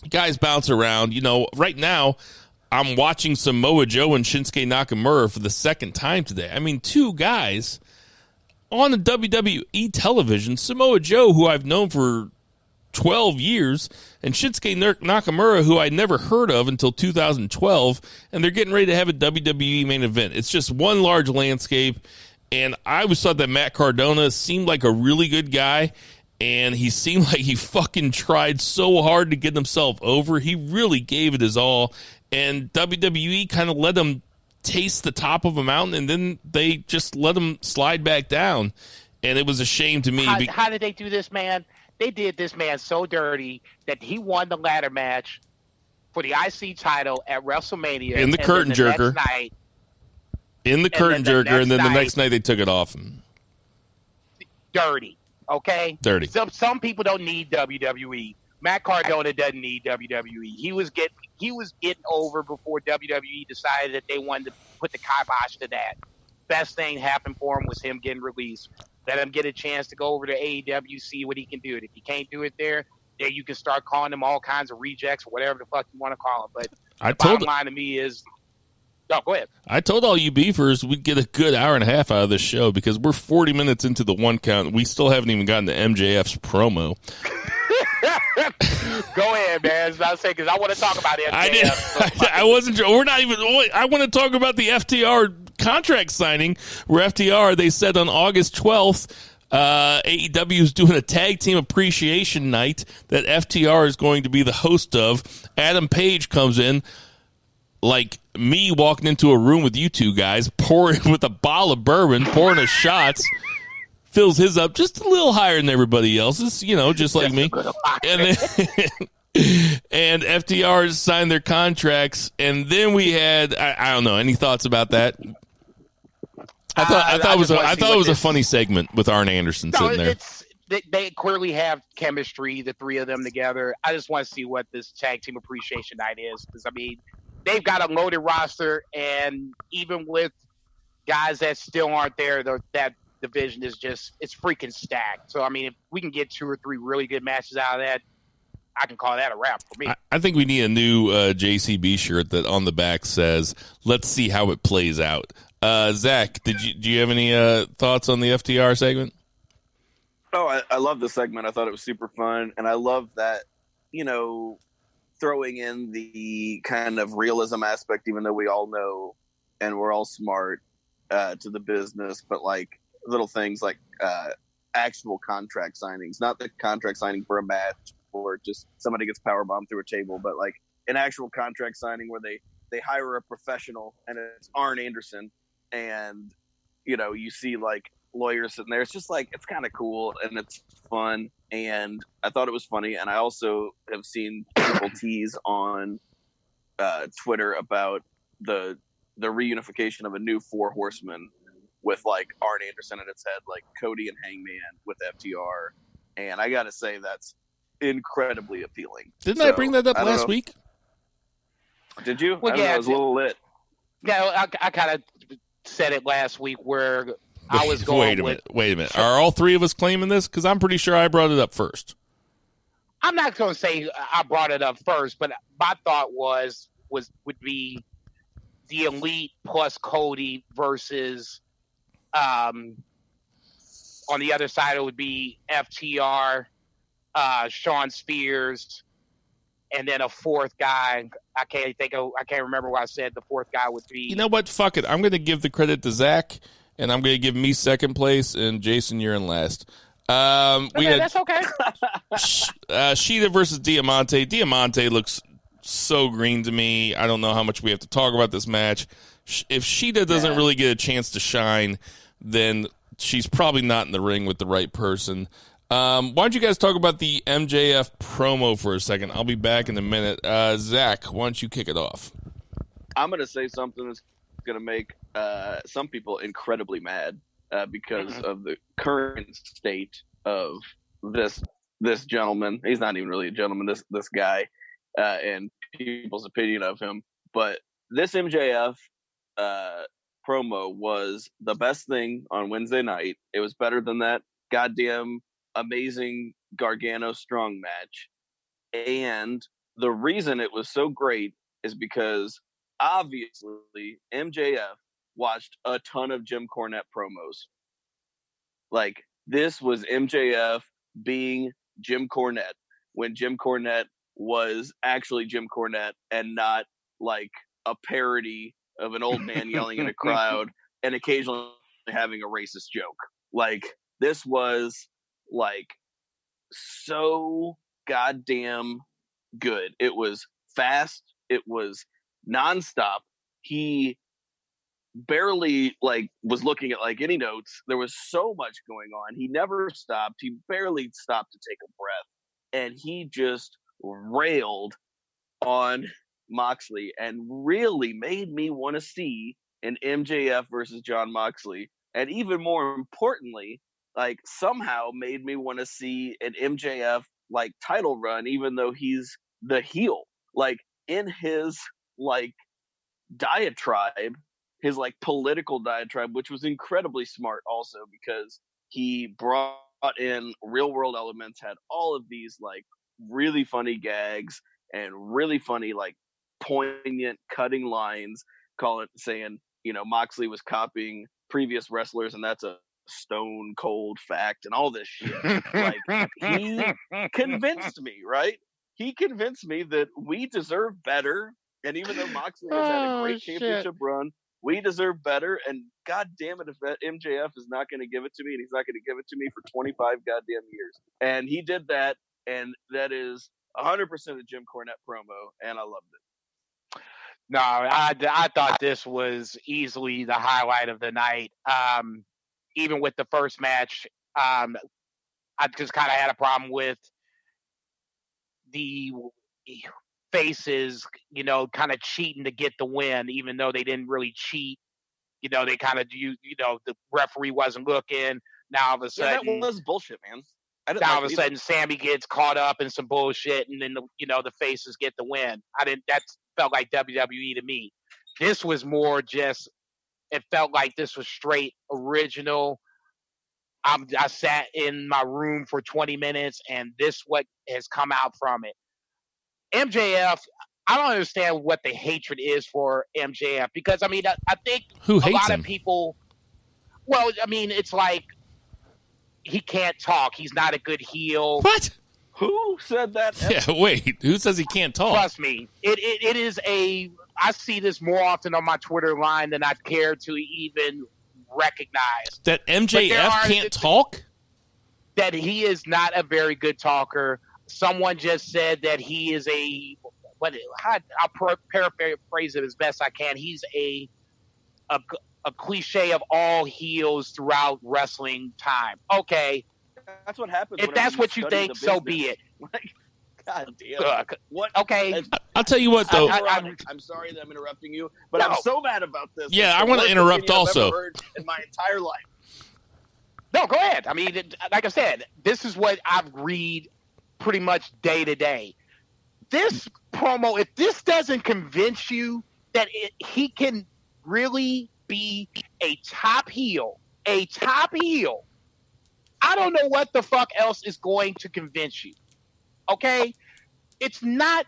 Guys bounce around. Right now, I'm watching Samoa Joe and Shinsuke Nakamura for the second time today. I mean, two guys on the WWE television. Samoa Joe, who I've known for 12 years, and Shinsuke Nakamura, who I'd never heard of until 2012, and they're getting ready to have a WWE main event. It's just one large landscape, and I always thought that Matt Cardona seemed like a really good guy, and he seemed like he fucking tried so hard to get himself over. He really gave it his all, and WWE kind of let him taste the top of a mountain, and then they just let him slide back down, and it was a shame to me. How did they do this, man? They did this man so dirty that he won the ladder match for the IC title at WrestleMania. In the curtain jerker. In the curtain jerker, and then the next night they took it off him. Dirty, okay? Dirty. Some people don't need WWE, Matt Cardona doesn't need WWE. He was getting over before WWE decided that they wanted to put the kibosh to that. Best thing happened for him was him getting released. Let him get a chance to go over to AEW, see what he can do. If he can't do it there, then you can start calling him all kinds of rejects, whatever the fuck you want to call him. But the bottom line to me is, go ahead. I told all you beefers we'd get a good hour and a half out of this show because we're 40 minutes into the one count. And we still haven't even gotten to MJF's promo. Go ahead, man. I say because I want to talk about MJF. I wasn't. We're not even. I want to talk about the FTR contract signing. Where FTR, they said on August 12th, AEW is doing a tag team appreciation night that FTR is going to be the host of. Adam Page comes in like me walking into a room with you two guys, pouring with a bottle of bourbon, pouring us shots. Fills his up just a little higher than everybody else's, just like me. And and FTR signed their contracts, and then we had I don't know, any thoughts about that? I thought it was a funny segment with Arn Anderson sitting there. They clearly have chemistry, the three of them together. I just want to see what this tag team appreciation night is, because they've got a loaded roster, and even with guys that still aren't there, that division is it's freaking stacked. So if we can get 2 or 3 really good matches out of that, I can call that a wrap for me. I think we need a new JCB shirt that on the back says, "Let's see how it plays out." Zach, do you have any thoughts on the FTR segment? Oh, I love the segment. I thought it was super fun, and I love that throwing in the kind of realism aspect, even though we all know and we're all smart to the business, but like little things like actual contract signings, not the contract signing for a match or just somebody gets powerbombed through a table, but like an actual contract signing where they hire a professional and it's Arn Anderson, and you see like lawyers sitting there. It's just like, it's kind of cool and it's fun, and I thought it was funny. And I also have seen people tease on Twitter about the reunification of a new 4 horsemen with like Arn Anderson at its head, like Cody and Hangman with FTR. And I got to say, that's incredibly appealing. Didn't I bring that up last week? Did you? Well, I was a little lit. Yeah, I kind of said it last week where I was going Wait a minute. Are all 3 of us claiming this? Because I'm pretty sure I brought it up first. I'm not going to say I brought it up first, but my thought would be the Elite plus Cody versus on the other side it would be FTR, Shawn Spears, and then a 4th guy. I can't remember what I said. The 4th guy would be. You know what? Fuck it. I'm going to give the credit to Zach, and I'm going to give me second place, and Jason, you're in last. That's okay. Sheeta versus Diamante. Diamante looks so green to me. I don't know how much we have to talk about this match. If Sheeta doesn't really get a chance to shine, then she's probably not in the ring with the right person. Why don't you guys talk about the MJF promo for a second? I'll be back in a minute. Zach, why don't you kick it off? I'm going to say something that's going to make some people incredibly mad because of the current state of this gentleman. He's not even really a gentleman, this guy, and people's opinion of him. But this MJF promo was the best thing on Wednesday night. It was better than that goddamn amazing Gargano Strong match. And the reason it was so great is because obviously MJF watched a ton of Jim Cornette promos. Like, this was MJF being Jim Cornette when Jim Cornette was actually Jim Cornette and not like a parody of an old man yelling in a crowd and occasionally having a racist joke. Like, this was like so goddamn good. It was fast. It was nonstop. He barely like was looking at like any notes. There was so much going on. He never stopped. He barely stopped to take a breath, and he just railed on Moxley and really made me want to see an MJF versus John Moxley, and even more importantly, like somehow made me want to see an MJF like title run, even though he's the heel. Like in his like diatribe, his like political diatribe, which was incredibly smart also because he brought in real world elements, had all of these like really funny gags and really funny like poignant cutting lines, saying, you know, Moxley was copying previous wrestlers and that's a stone cold fact and all this shit. Like he convinced me, right? He convinced me that we deserve better. And even though Moxley has had a great championship run, we deserve better. And god damn it, if MJF is not going to give it to me, and he's not going to give it to me for 25 goddamn years. And he did that, and that is 100% a Jim Cornette promo, and I loved it. No, I thought this was easily the highlight of the night. Even with the first match, I just kind of had a problem with the faces, you know, kind of cheating to get the win, even though they didn't really cheat. You know, they kind of, you know, the referee wasn't looking. Now all of a sudden, that was bullshit, man. Now all of a sudden, Sammy gets caught up in some bullshit, and then the faces get the win. That felt like WWE to me. This was more just. It felt like this was straight original. I sat in my room for 20 minutes, and this what has come out from it. MJF, I don't understand what the hatred is for MJF because, I mean, I think a lot of people, well, I mean, it's like he can't talk. He's not a good heel. What? Who said that? Yeah, wait. Who says he can't talk? Trust me. It is I see this more often on my Twitter line than I care to even recognize. That MJF can't talk? That he is not a very good talker. Someone just said that he is I'll paraphrase it as best I can. He's a cliche of all heels throughout wrestling time. Okay. That's what happens. If that's what you think, so be it. Like, god damn. What? Okay. I'll tell you what, though. I'm sorry that I'm interrupting you, but I'm so mad about this. Yeah, I want to interrupt also. I've ever heard in my entire life. No, go ahead. I mean, like I said, this is what I've read pretty much day to day. This promo, if this doesn't convince you that he can really be a top heel, I don't know what the fuck else is going to convince you. Okay? He's not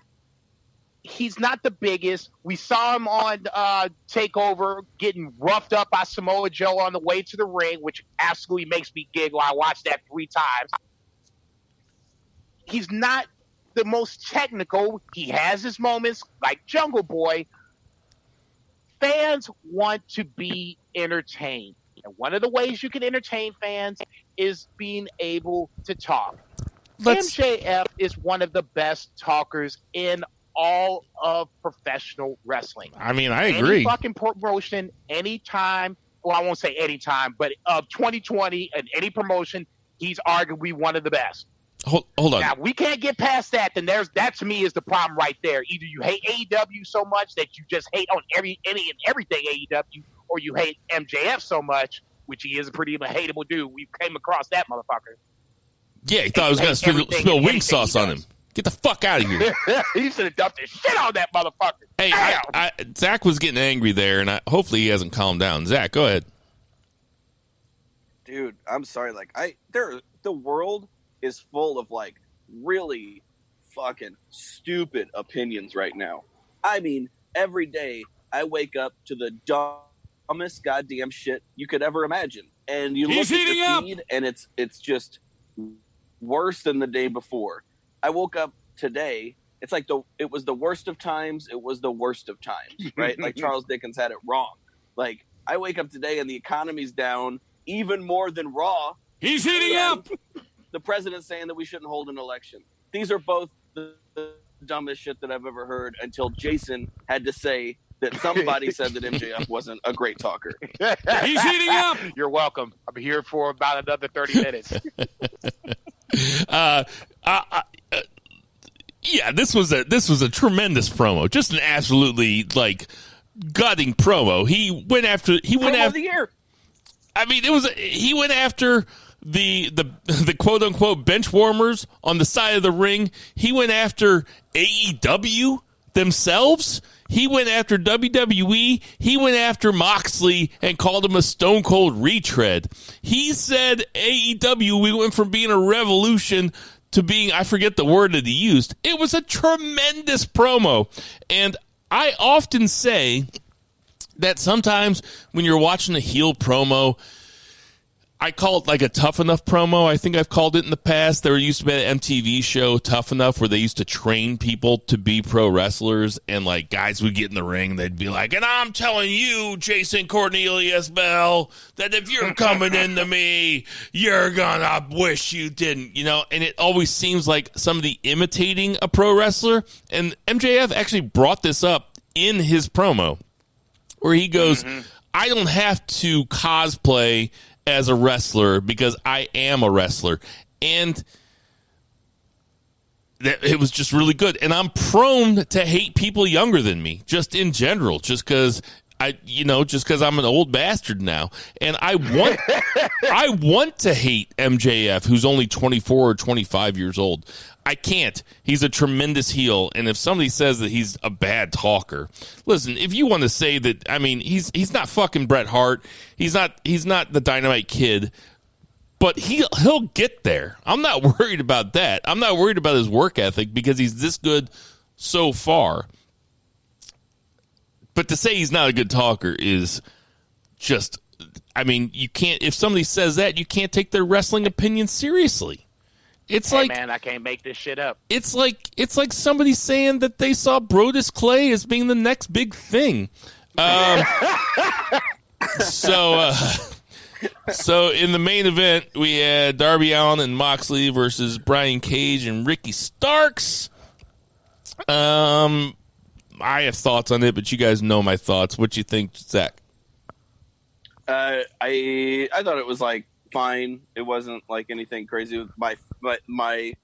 the biggest. We saw him on TakeOver getting roughed up by Samoa Joe on the way to the ring, which absolutely makes me giggle. I watched that 3 times. He's not the most technical. He has his moments like Jungle Boy. Fans want to be entertained. And one of the ways you can entertain fans is being able to talk. MJF is one of the best talkers in all of professional wrestling. I mean, I agree. Any fucking promotion, anytime, well, I won't say anytime, but of 2020 and any promotion, he's arguably one of the best. Hold on. Now, we can't get past that, then that to me is the problem right there. Either you hate AEW so much that you just hate on any and everything AEW, or you hate MJF so much, which he is a pretty hateable dude. We came across that motherfucker. Yeah, he thought I was going to spill wing sauce on him. Get the fuck out of here. He should have dumped his shit on that motherfucker. Hey, Zach was getting angry there, and hopefully he hasn't calmed down. Zach, go ahead. Dude, I'm sorry. Like, the world is full of, like, really fucking stupid opinions right now. I mean, every day I wake up to the dumbest goddamn shit you could ever imagine. And you look at your feed, and it's just worse than the day before. I woke up today. It's like it was the worst of times. It was the worst of times, right? Like Charles Dickens had it wrong. Like, I wake up today and the economy's down even more than Raw. He's heating up. The president's saying that we shouldn't hold an election. These are both the dumbest shit that I've ever heard until Jason had to say that somebody said that MJF wasn't a great talker. He's heating up. You're welcome. I'm here for about another 30 minutes. Yeah, this was a tremendous promo. Just an absolutely like gutting promo. He went after of the year. I mean, he went after the quote unquote bench warmers on the side of the ring. He went after AEW themselves. He went after WWE. He went after Moxley and called him a stone cold retread. He said AEW, we went from being a revolution to being, I forget the word that he used. It was a tremendous promo. And I often say that sometimes when you're watching a heel promo, I call it like a Tough Enough promo. I think I've called it in the past. There used to be an MTV show, Tough Enough, where they used to train people to be pro wrestlers, and like guys would get in the ring, they'd be like, and I'm telling you, Jason Cornelius Bell, that if you're coming into me, you're gonna wish you didn't, you know. And it always seems like somebody imitating a pro wrestler. And MJF actually brought this up in his promo, where he goes, I don't have to cosplay as a wrestler because I am a wrestler. And it was just really good. And I'm prone to hate people younger than me, just in general, just because I'm an old bastard now. And I want to hate MJF, who's only 24 or 25 years old. I can't. He's a tremendous heel, and if somebody says that he's a bad talker, listen, if you want to say that, I mean, he's not fucking Bret Hart. He's not the Dynamite Kid, but he'll get there. I'm not worried about that. I'm not worried about his work ethic because he's this good so far. But to say he's not a good talker is just, I mean, you can't, if somebody says that, you can't take their wrestling opinion seriously. It's hey, like, man, I can't make this shit up. It's like somebody saying that they saw Brodus Clay as being the next big thing. So in the main event, we had Darby Allin and Moxley versus Brian Cage and Ricky Starks. I have thoughts on it, but you guys know my thoughts. What you think, Zach? I thought it was like fine. It wasn't like anything crazy. My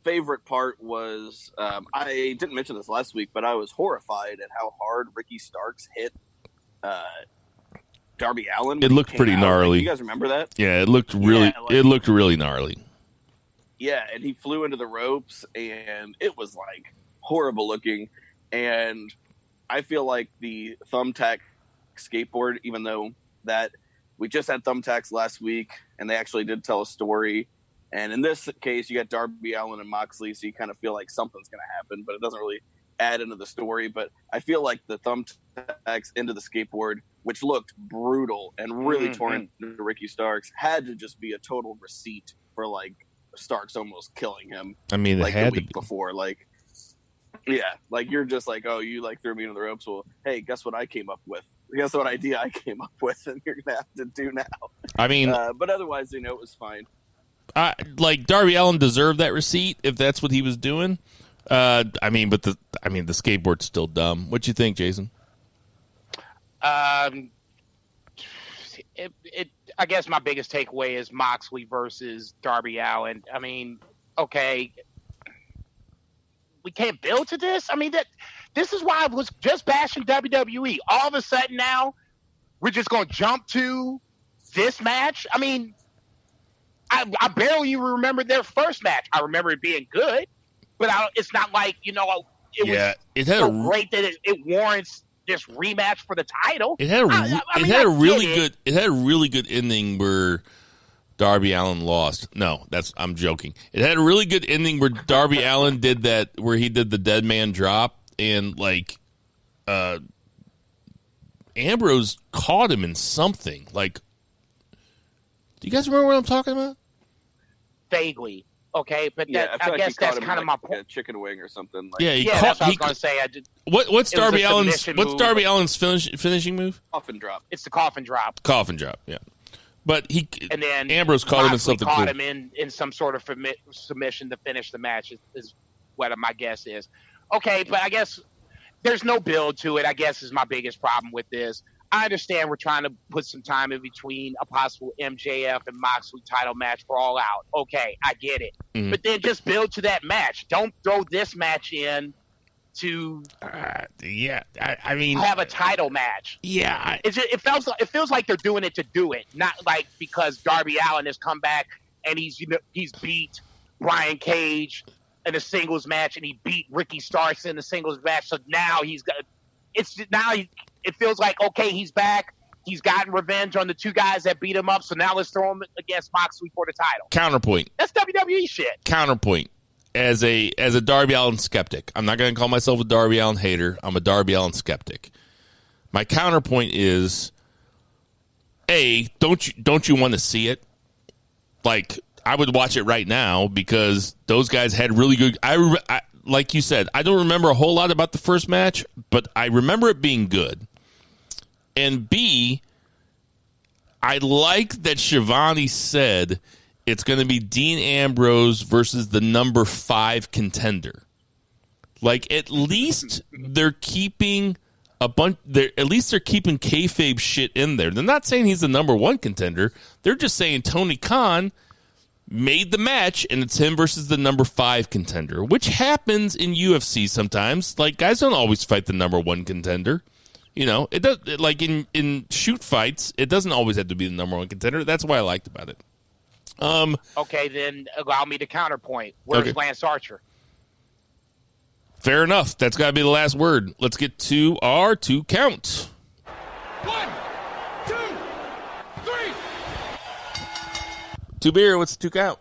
favorite part was I didn't mention this last week, but I was horrified at how hard Ricky Starks hit Darby Allin. It looked pretty gnarly. Like, you guys remember that? Yeah, it looked really gnarly. Yeah, and he flew into the ropes, and it was like horrible looking. And I feel like the thumbtack skateboard, even though that we just had thumbtacks last week, and they actually did tell a story. And in this case, you got Darby Allin and Moxley, so you kind of feel like something's going to happen, but it doesn't really add into the story. But I feel like the thumbtacks into the skateboard, which looked brutal and really tore into Ricky Starks, had to just be a total receipt for like Starks almost killing him. I mean, like it had the week to be. before, like. Yeah, like you're just like, oh, you like threw me into the ropes. Well, hey, guess what I came up with? Guess what idea I came up with, and you're gonna have to do now. I mean, but otherwise, it was fine. Like Darby Allin deserved that receipt if that's what he was doing. The skateboard's still dumb. What you think, Jason? I guess my biggest takeaway is Moxley versus Darby Allin. I mean, okay. We can't build to this. I mean, this is why I was just bashing WWE. All of a sudden now, we're just going to jump to this match. I mean, I barely even remember their first match. I remember it being good, but it's not like, it was so great that it warrants this rematch for the title. It had a really good ending where Darby Allin lost. No, I'm joking. It had a really good ending where Darby Allin did that, where he did the dead man drop, and like Ambrose caught him in something. Like, do you guys remember what I'm talking about? Vaguely. Okay, but I guess that's kind of my point. A chicken wing or something. Like, that's what I was going to say. What's Darby Allin's finishing move? Coffin drop. It's the coffin drop. Coffin drop. Yeah. But and then Ambrose caught him in something cool. Him in some sort of submission to finish the match is what my guess is. Okay, but I guess there's no build to it, I guess, is my biggest problem with this. I understand we're trying to put some time in between a possible MJF and Moxley title match for All Out. Okay, I get it. Mm-hmm. But then just build to that match. Don't throw this match in to I mean, have a title match. Yeah. It feels like they're doing it to do it, not like because Darby Allin has come back and he's beat Brian Cage in a singles match, and he beat Ricky Starks in a singles match. So now it feels like, okay, he's back. He's gotten revenge on the two guys that beat him up. So now let's throw him against Moxley for the title. Counterpoint. That's WWE shit. Counterpoint. As a Darby Allin skeptic, I'm not going to call myself a Darby Allin hater. I'm a Darby Allin skeptic. My counterpoint is, don't you want to see it? Like, I would watch it right now because those guys had really good. Like you said, I don't remember a whole lot about the first match, but I remember it being good. And B, I like that Shivani said it's going to be Dean Ambrose versus the number 5 contender. Like, at least they're keeping at least they're keeping kayfabe shit in there. They're not saying he's the number 1 contender. They're just saying Tony Khan made the match, and it's him versus the number 5 contender, which happens in UFC sometimes. Like, guys don't always fight the number 1 contender. You know, it does. Like in shoot fights, it doesn't always have to be the number 1 contender. That's what I liked about it. Okay, then allow me to counterpoint. Where's Lance Archer? Fair enough. That's got to be the last word. Let's get to our 2 count. 1, 2, 3. 2 beer. What's the 2 count?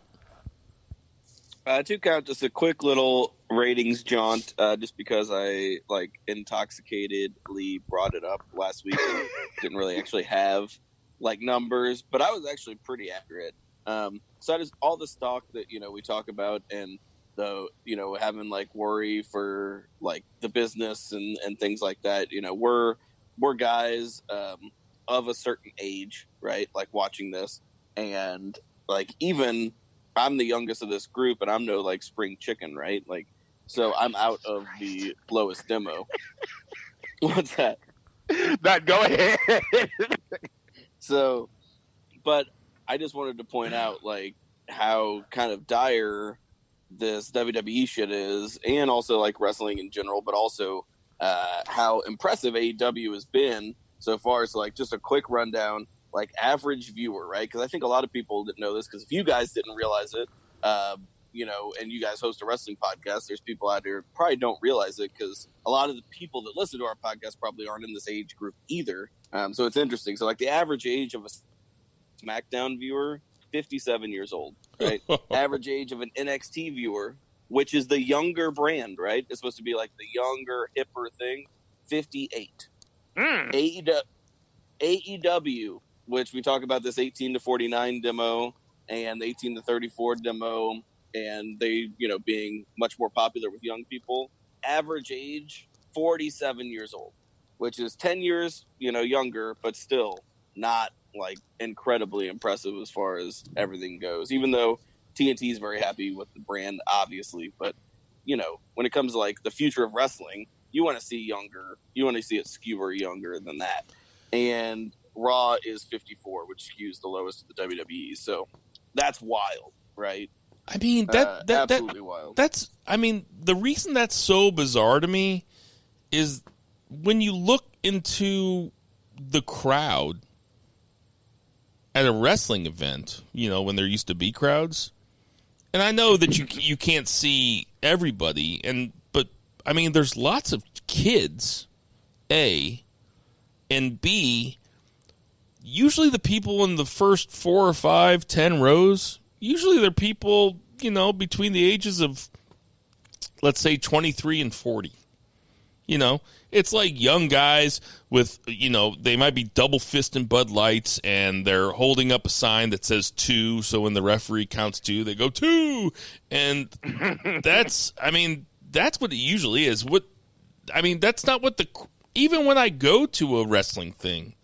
2 count, just a quick little ratings jaunt, just because I intoxicatedly brought it up last week and didn't really actually have numbers, but I was actually pretty accurate. So that is all the stock that we talk about, and the having worry for the business and things like that. We're guys of a certain age, right? Watching this, and even I'm the youngest of this group, and I'm no spring chicken, right? So I'm out of the lowest demo. What's that? Go ahead. So, but I just wanted to point out how kind of dire this WWE shit is, and also wrestling in general, but also how impressive AEW has been so far. As just a quick rundown. Average viewer, right? Because I think a lot of people didn't know this, because if you guys didn't realize it, and you guys host a wrestling podcast, there's people out there who probably don't realize it, because a lot of the people that listen to our podcast probably aren't in this age group either. So it's interesting. So the average age of a SmackDown viewer, 57 years old, right? Average age of an NXT viewer, which is the younger brand, right? It's supposed to be the younger, hipper thing, 58. AEW, which we talk about this 18 to 49 demo and 18 to 34 demo, and they, being much more popular with young people. Average age, 47 years old, which is 10 years, younger, but still not incredibly impressive as far as everything goes, even though TNT is very happy with the brand, obviously. But, when it comes to the future of wrestling, you want to see younger, you want to see it skewer younger than that. And Raw is 54, which skews the lowest of the WWE. So that's wild, right? I mean, absolutely wild. The reason that's so bizarre to me is when you look into the crowd at a wrestling event, when there used to be crowds, and I know that you can't see everybody, but I mean, there's lots of kids, A, and B, usually the people in the first 4 or 5, 10 rows, usually they're people, between the ages of, let's say, 23 and 40. It's young guys with, they might be double fisting Bud Lights, and they're holding up a sign that says 2. So when the referee counts 2, they go 2. And that's what it usually is. That's not what even when I go to a wrestling thing,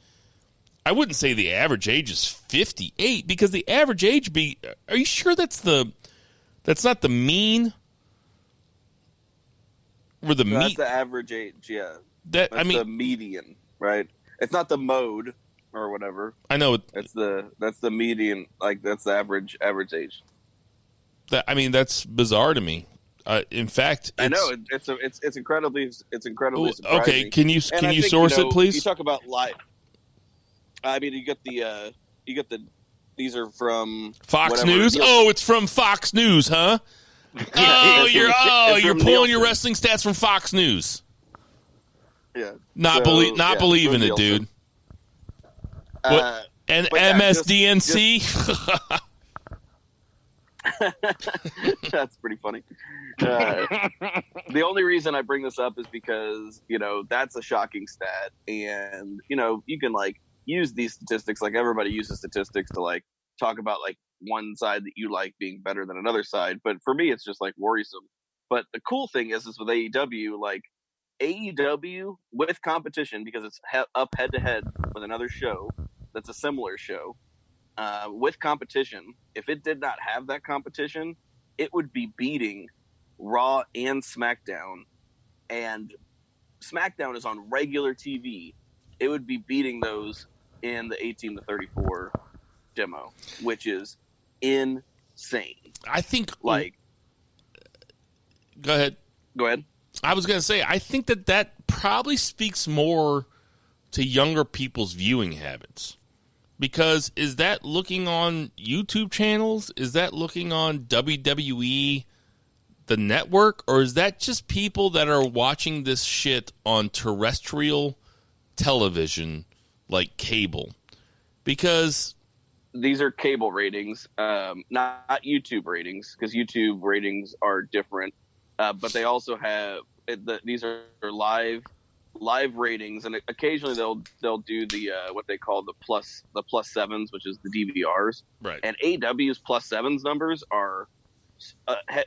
I wouldn't say the average age is 58, because the average age are you sure that's not the mean? Or the That's the average age, yeah. That's the median, right? It's not the mode or whatever. I know. That's the median, that's the average age. That's bizarre to me. In fact, I know it's incredibly surprising. Okay, can you source it, please? You talk about live. You get the These are from Fox News. Oh, it's from Fox News, huh? You're pulling your wrestling stats from Fox News. Yeah, not believing it, dude. And MSDNC. That's pretty funny. The only reason I bring this up is because, that's a shocking stat. And, you can use these statistics, like everybody uses statistics to talk about one side that you like being better than another side. But for me, it's just worrisome. But the cool thing is with AEW, AEW with competition, because it's up head to head with another show that's a similar show. With competition, if it did not have that competition, it would be beating Raw and SmackDown. And SmackDown is on regular TV. It would be beating those in the 18 to 34 demo, which is insane. I think Go ahead. I was going to say, I think that probably speaks more to younger people's viewing habits. Because is that looking on YouTube channels? Is that looking on WWE, the network? Or is that just people that are watching this shit on terrestrial television, like cable? Because these are cable ratings, not YouTube ratings, because YouTube ratings are different. But they also have these are live ratings, and occasionally they'll do the what they call the plus sevens, which is the DVRs. Right. And AW's plus sevens numbers are head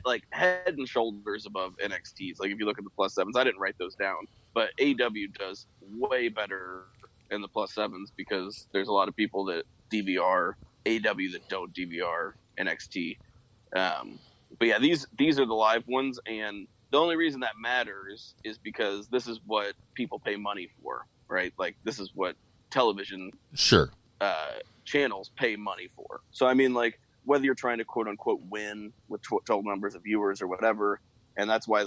and shoulders above NXT's. If you look at the plus sevens, I didn't write those down, but AW does way better in the plus sevens because there's a lot of people that DVR AW that don't DVR NXT. But yeah, these are the live ones, and the only reason that matters is because this is what people pay money for, right? This is what television channels pay money for. So I mean, whether you're trying to quote unquote win with total numbers of viewers or whatever, and that's why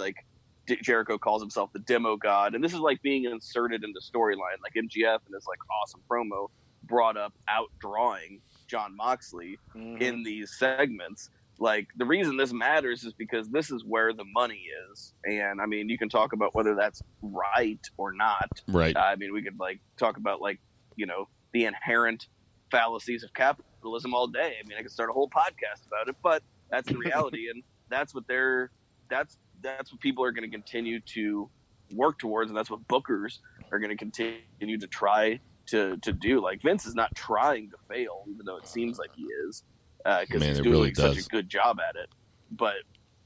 Jericho calls himself the demo god, and this is being inserted into storyline. MJF and his awesome promo brought up outdrawing John Moxley in these segments. The reason this matters is because this is where the money is. And I mean, you can talk about whether that's right or not. Right. I mean, we could talk about the inherent fallacies of capitalism all day. I mean, I could start a whole podcast about it, but that's the reality. And that's what that's what people are going to continue to work towards. And that's what bookers are going to continue to try to do. Vince is not trying to fail, even though it seems like he is. Because he's doing such a good job at it. But,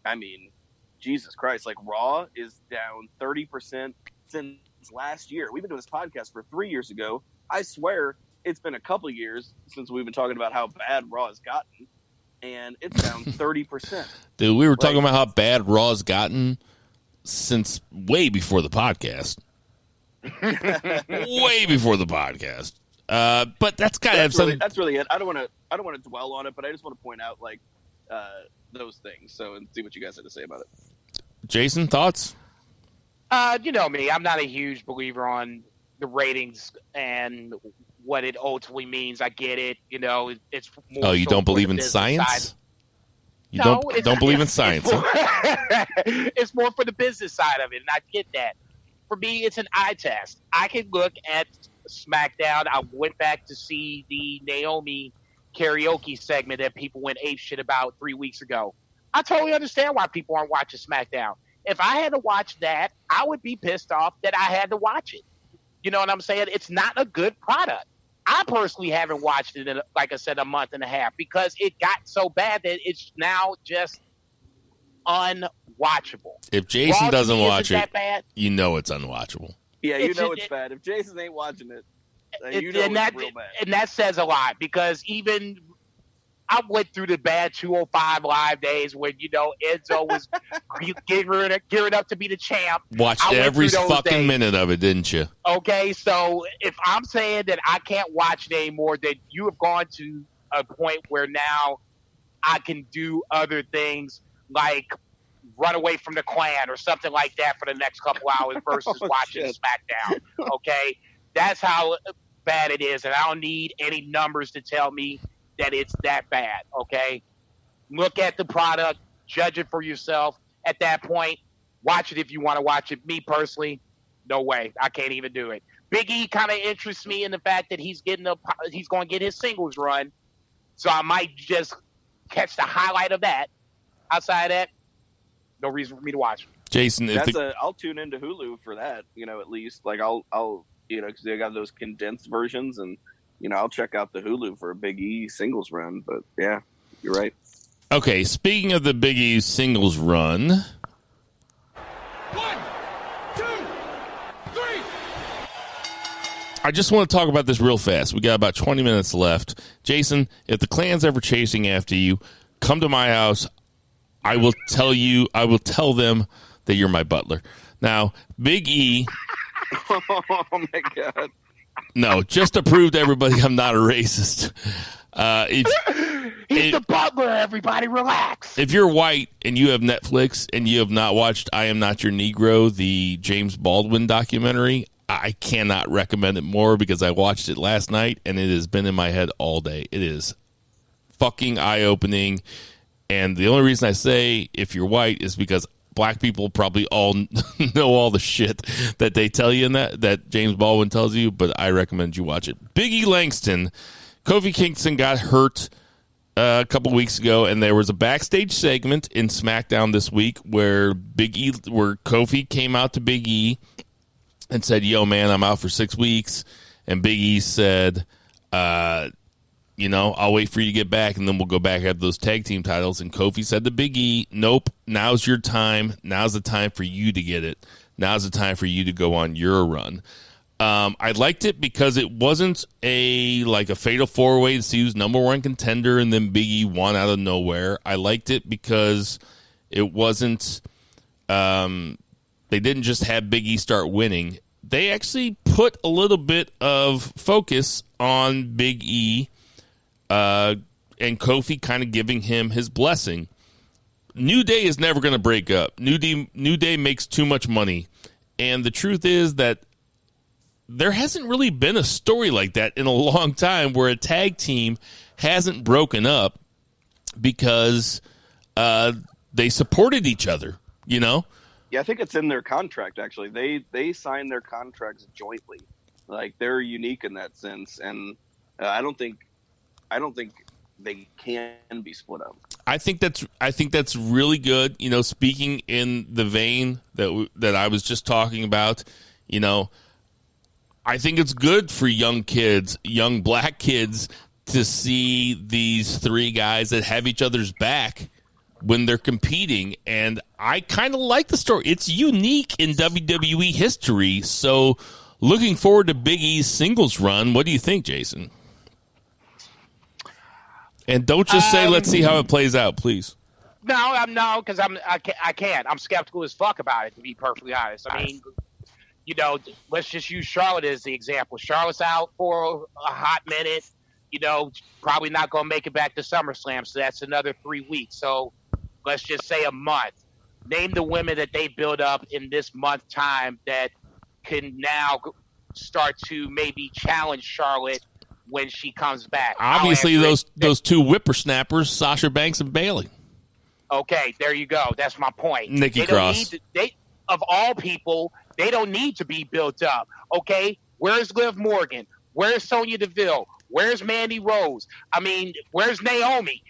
I mean, Jesus Christ, Raw is down 30% since last year. We've been doing this podcast for 3 years ago. I swear it's been a couple of years since we've been talking about how bad Raw has gotten, and it's down 30%. Dude, we were talking about how bad Raw has gotten since way before the podcast. Way before the podcast. But that's kind of something. That's really it. I don't want to dwell on it, but I just want to point out those things. So and see what you guys have to say about it. Jason, thoughts? You know me. I'm not a huge believer on the ratings and what it ultimately means. I get it. It's more. Oh, you don't believe in science? Side. You don't believe in science? It's more for the business side of it, and I get that. For me, it's an eye test. I can look at SmackDown. I went back to see the Naomi karaoke segment that people went ape shit about 3 weeks ago. I totally understand why people aren't watching SmackDown. If I had to watch that, I would be pissed off that I had to watch it. You know what I'm saying? It's not a good product. I personally haven't watched it in, like I said, a month and a half because it got so bad that it's now just unwatchable. If Jason doesn't watch it, you know it's unwatchable. Yeah, it's bad. If Jason ain't watching it, it's real bad. And that says a lot because even I went through the bad 205 live days when, Enzo was gearing up to be the champ. Watched every fucking minute of it, didn't you? Okay, so if I'm saying that I can't watch it anymore, then you have gone to a point where now I can do other things like run away from the Klan or something like that for the next couple hours versus watching SmackDown. Okay, that's how bad it is, and I don't need any numbers to tell me that it's that bad, okay? Look at the product, judge it for yourself. At that point, watch it if you want to watch it. Me personally, no way. I can't even do it. Big E kind of interests me in the fact that he's going to get his singles run. So I might just catch the highlight of that. Outside of that, no reason for me to watch. Jason, I'll tune into Hulu for that, at least. Like I'll because they got those condensed versions, and I'll check out the Hulu for a Big E singles run. But yeah, you're right. Okay, speaking of the Big E singles run, 1, 2, 3. I just want to talk about this real fast. We got about 20 minutes left. Jason, if the Klan's ever chasing after you, come to my house. I will tell them that you're my butler. Now, Big E. Oh my God. No, just to prove to everybody I'm not a racist. He's the butler, everybody relax. If you're white and you have Netflix and you have not watched I Am Not Your Negro, the James Baldwin documentary, I cannot recommend it more because I watched it last night and it has been in my head all day. It is fucking eye-opening. And the only reason I say if you're white is because black people probably all know all the shit that they tell you in that James Baldwin tells you, but I recommend you watch it. Big E Langston, Kofi Kingston got hurt a couple weeks ago, and there was a backstage segment in SmackDown this week where Kofi came out to Big E and said, "Yo, man, I'm out for 6 weeks," and Big E said, I'll wait for you to get back, and then we'll go back at those tag team titles. And Kofi said to Big E, nope, now's your time. Now's the time for you to get it. Now's the time for you to go on your run. I liked it because it wasn't a fatal four-way to see who's number one contender, and then Big E won out of nowhere. I liked it because it wasn't they didn't just have Big E start winning. They actually put a little bit of focus on Big E, and Kofi kind of giving him his blessing. New Day is never going to break up. New Day makes too much money. And the truth is that there hasn't really been a story like that in a long time where a tag team hasn't broken up because they supported each other, Yeah, I think it's in their contract, actually. They sign their contracts jointly. Like, they're unique in that sense. And I don't think they can be split up. I think that's really good. Speaking in the vein that I was just talking about, I think it's good for young kids, young black kids, to see these three guys that have each other's back when they're competing. And I kind of like the story. It's unique in WWE history. So looking forward to Big E's singles run. What do you think, Jason? And don't just say, let's see how it plays out, please. No, because I can't. I'm skeptical as fuck about it, to be perfectly honest. I mean, let's just use Charlotte as the example. Charlotte's out for a hot minute, probably not going to make it back to SummerSlam, so that's another 3 weeks. So let's just say a month. Name the women that they build up in this month time that can now start to maybe challenge Charlotte when she comes back. Obviously, those two whippersnappers, Sasha Banks and Bayley. Okay, there you go. That's my point. Nikki Cross. Of all people, they don't need to be built up. Okay, where's Liv Morgan? Where's Sonya Deville? Where's Mandy Rose? I mean, where's Naomi?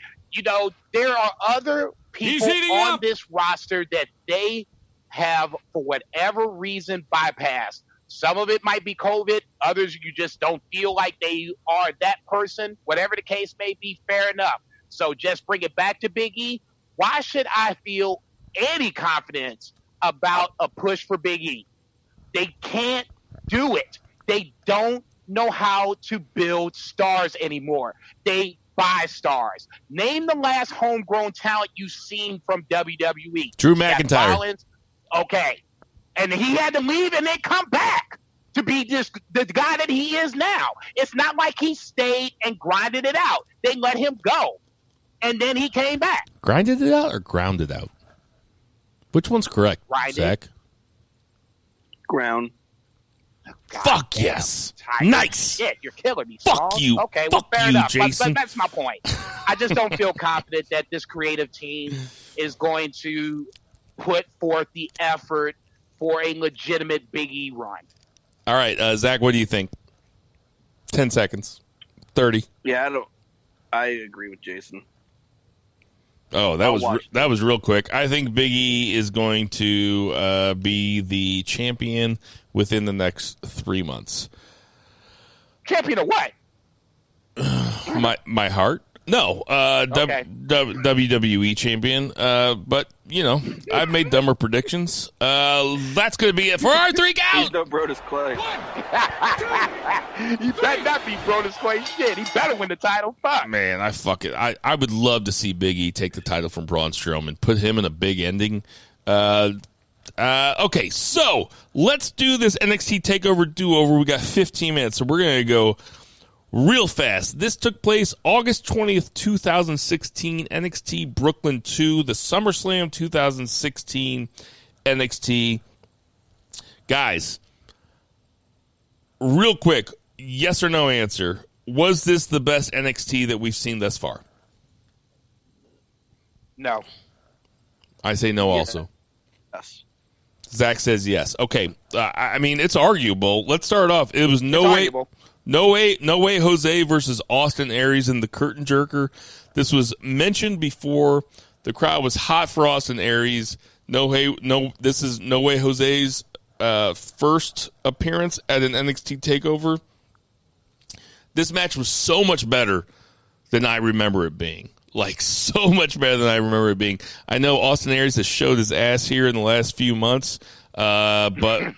There are other people on this roster that they have, for whatever reason, bypassed. Some of it might be COVID. Others, you just don't feel like they are that person. Whatever the case may be, fair enough. So just bring it back to Big E. Why should I feel any confidence about a push for Big E? They can't do it. They don't know how to build stars anymore. They buy stars. Name the last homegrown talent you've seen from WWE. Drew McIntyre. Okay. And he had to leave and then come back to be the guy that he is now. It's not like he stayed and grinded it out. They let him go. And then he came back. Grinded it out or grounded out? Which one's correct, Grinded. Zach? Ground. God Fuck damn, yes. Tiger. Nice. Shit, you're killing me. Fuck Smalls. you. Okay, Fuck well, fair you, enough. Jason. But that's my point. I just don't feel confident that this creative team is going to put forth the effort for a legitimate Big E run. All right, Zach, what do you think? 10 seconds. 30. Yeah, I agree with Jason. Oh, that was real quick. I think Big E is going to be the champion within the next 3 months. Champion of what? My heart? No, Okay. WWE champion. But you know, I've made dumber predictions. That's going to be it for our 3 count. He's no Brodus Clay. He better not be Brodus Clay. Shit, he better win the title. Fuck. Man, I would love to see Big E take the title from Braun Strowman, put him in a big ending. Okay, so let's do this NXT TakeOver DoOver. We got 15 minutes, so we're going to go real fast. This took place August 20th, 2016, NXT Brooklyn 2, the SummerSlam 2016 NXT. Guys, real quick, yes or no answer. Was this the best NXT that we've seen thus far? No. I say no also. Yes. Zach says yes. Okay, I mean, it's arguable. Let's start off. It was no way Jose versus Austin Aries in the curtain jerker. This was mentioned before. The crowd was hot for Austin Aries. This is No Way Jose's first appearance at an NXT TakeOver. This match was so much better than I remember it being. Like, so much better than I remember it being. I know Austin Aries has showed his ass here in the last few months, but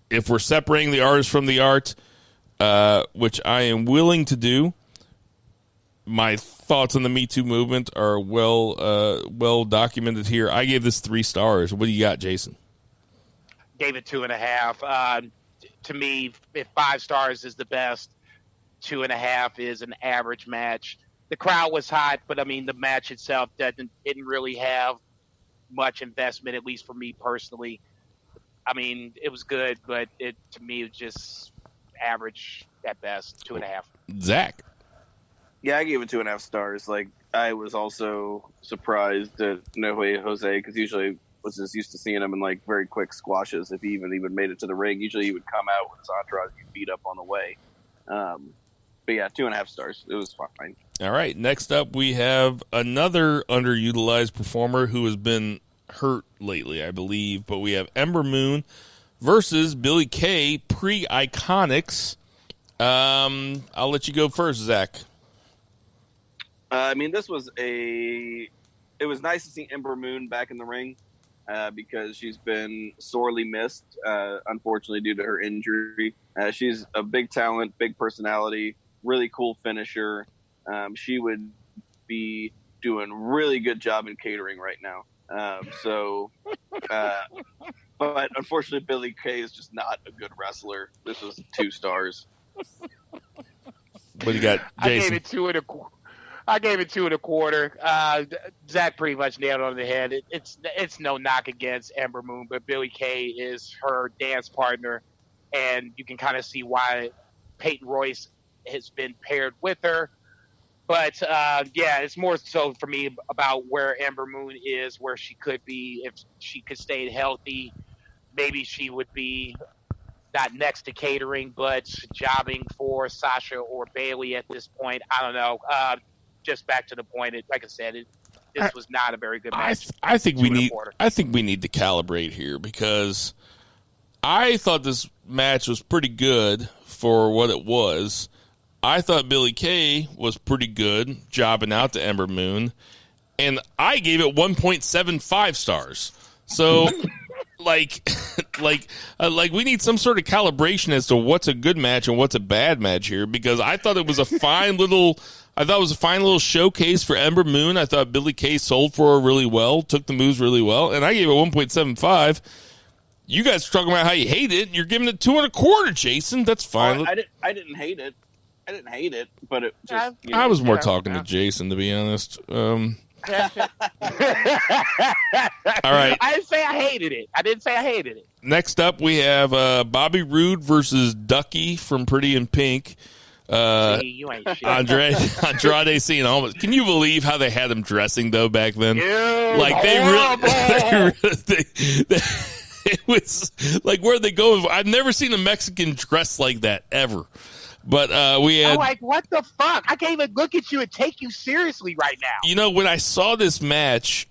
if we're separating the artist from the art, which I am willing to do, my thoughts on the Me Too movement are well documented here. I gave this 3 stars. What do you got, Jason? Gave it 2.5. To me, if 5 stars is the best, 2.5 is an average match. The crowd was hot, but I mean, the match itself didn't really have much investment, at least for me personally. I mean, it was good, but to me, it was just average at best, 2.5. Zach. Yeah, I gave it 2.5 stars. Like, I was also surprised at No Way Jose, because usually was just used to seeing him in like very quick squashes. If he even made it to the ring, usually he would come out with his entourage and beat up on the way. But yeah, 2.5 stars. It was fine. All right. Next up, we have another underutilized performer who has been hurt lately, I believe. But we have Ember Moon versus Billie Kay, pre-Iconics. I'll let you go first, Zach. I mean, it was nice to see Ember Moon back in the ring because she's been sorely missed, unfortunately, due to her injury. She's a big talent, big personality, really cool finisher. She would be doing really good job in catering right now. But unfortunately, Billie Kay is just not a good wrestler. This was 2 stars. What do you got, Jason? I gave it 2.25. Zach pretty much nailed it on the head. It's no knock against Ember Moon, but Billie Kay is her dance partner, and you can kind of see why Peyton Royce has been paired with her. But yeah, it's more so for me about where Ember Moon is, where she could be if she could stay healthy. Maybe she would be not next to catering, but jobbing for Sasha or Bailey at this point. I don't know. Just back to the point. Like I said, this was not a very good match. I think we need to calibrate here because I thought this match was pretty good for what it was. I thought Billie Kay was pretty good, jobbing out to Ember Moon, and I gave it 1.75 stars. So, like we need some sort of calibration as to what's a good match and what's a bad match here, because I thought it was a fine little showcase for Ember Moon. I thought Billie Kay sold for her really well, took the moves really well, and I gave it 1.75. You guys are talking about how you hate it. You're giving it 2.25, Jason. That's fine. I didn't hate it. I didn't hate it, but it just... I was more talking to Jason, to be honest. All right. I didn't say I hated it. Next up, we have Bobby Roode versus Ducky from Pretty in Pink. See, you ain't shit. Andrade Cien Almas. Can you believe how they had him dressing though back then? Yeah, Like they it was like where they go. I've never seen a Mexican dress like that ever. But we had. I'm like, what the fuck? I can't even look at you and take you seriously right now. You know, when I saw this match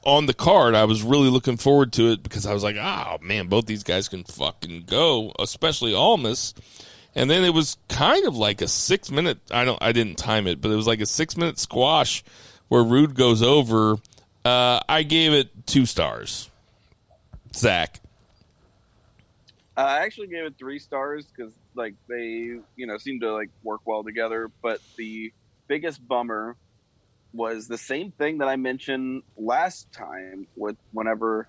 on the card, I was really looking forward to it because I was like, oh man, both these guys can fucking go, especially Almas. And then it was kind of like a 6 minute. I didn't time it, but it was like a 6 minute squash where Roode goes over. I gave it 2 stars. Zach. I actually gave it 3 stars because like they, seem to like work well together. But the biggest bummer was the same thing that I mentioned last time with whenever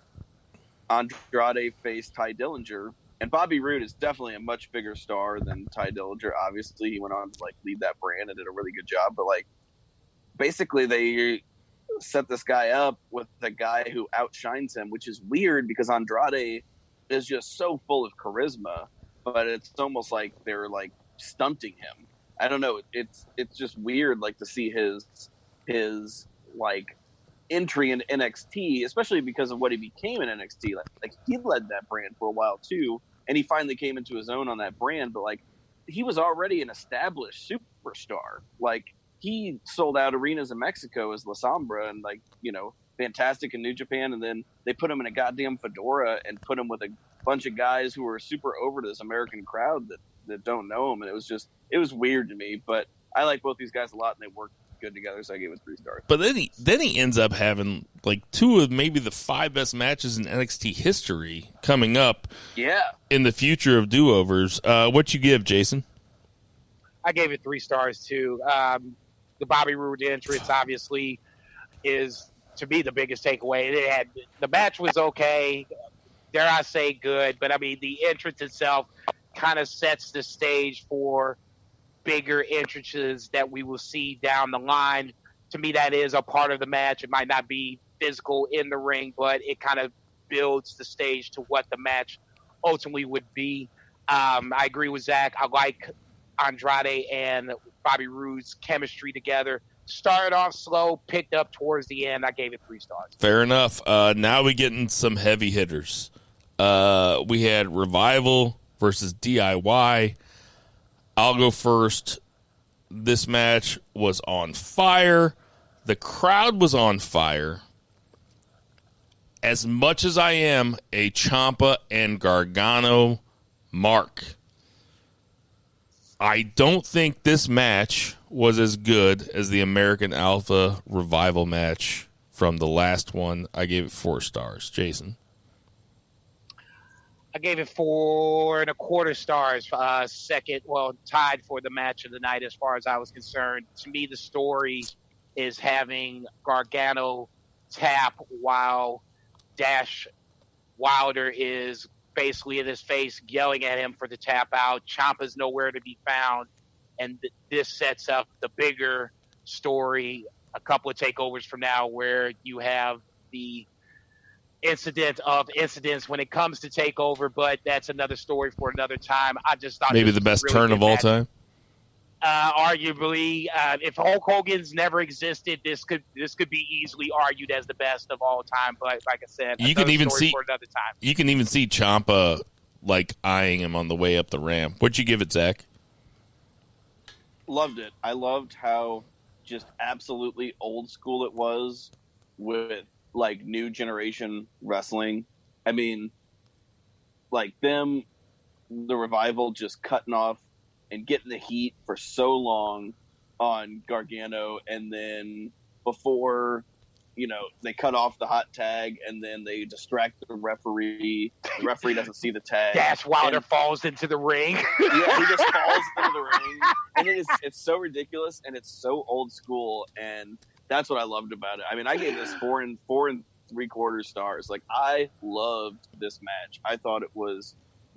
Andrade faced Ty Dillinger. And Bobby Roode is definitely a much bigger star than Ty Dillinger. Obviously, he went on to like lead that brand and did a really good job. But like, basically, they set this guy up with the guy who outshines him, which is weird because Andrade is just so full of charisma. But it's almost like they're like stunting him. I don't know. It's just weird, like to see his like entry in NXT, especially because of what he became in NXT. Like he led that brand for a while too, and he finally came into his own on that brand. But like he was already an established superstar. Like he sold out arenas in Mexico as La Sombra and like fantastic in New Japan, and then they put him in a goddamn fedora and put him with a bunch of guys who were super over to this American crowd that don't know him, and it was weird to me. But I like both these guys a lot, and they work good together, so I gave it 3 stars. But then he ends up having like 2 of maybe the 5 best matches in NXT history coming up. Yeah. In the future of do-overs. What you give, Jason? I gave it 3 stars too. The Bobby Roode entrance obviously is to me the biggest takeaway. The match was okay, dare I say good, but I mean the entrance itself kind of sets the stage for bigger entrances that we will see down the line. To me, that is a part of the match. It might not be physical in the ring, but it kind of builds the stage to what the match ultimately would be. I agree with Zach. I like Andrade and Bobby Roode's chemistry together. Started off slow, picked up towards the end. I gave it 3 stars. Fair enough. Now we getting some heavy hitters. We had Revival versus DIY. I'll go first. This match was on fire. The crowd was on fire. As much as I am a Ciampa and Gargano mark, I don't think this match was as good as the American Alpha Revival match from the last one. I gave it 4 stars. Jason? I gave it 4.25 stars. Tied for the match of the night as far as I was concerned. To me, the story is having Gargano tap while Dash Wilder is basically in his face yelling at him for the tap out. Ciampa's nowhere to be found, and this sets up the bigger story a couple of takeovers from now where you have the incident of incidents when it comes to TakeOver, but that's another story for another time. I just thought maybe the best really turn of all time. Arguably, if Hulk Hogan's never existed, this could be easily argued as the best of all time. But like I said, you can even see for another time. You can even see Ciampa like eyeing him on the way up the ramp. What'd you give it, Zach? Loved it. I loved how just absolutely old school it was with like new generation wrestling. I mean, like the Revival just cutting off and getting the heat for so long on Gargano, and then before they cut off the hot tag, and then they distract the referee. The referee doesn't see the tag. Dash Wilder falls into the ring. Yeah, he just falls into the ring, and it's so ridiculous, and it's so old school, and that's what I loved about it. I mean, I gave this 4 3/4 stars. Like, I loved this match. I thought it was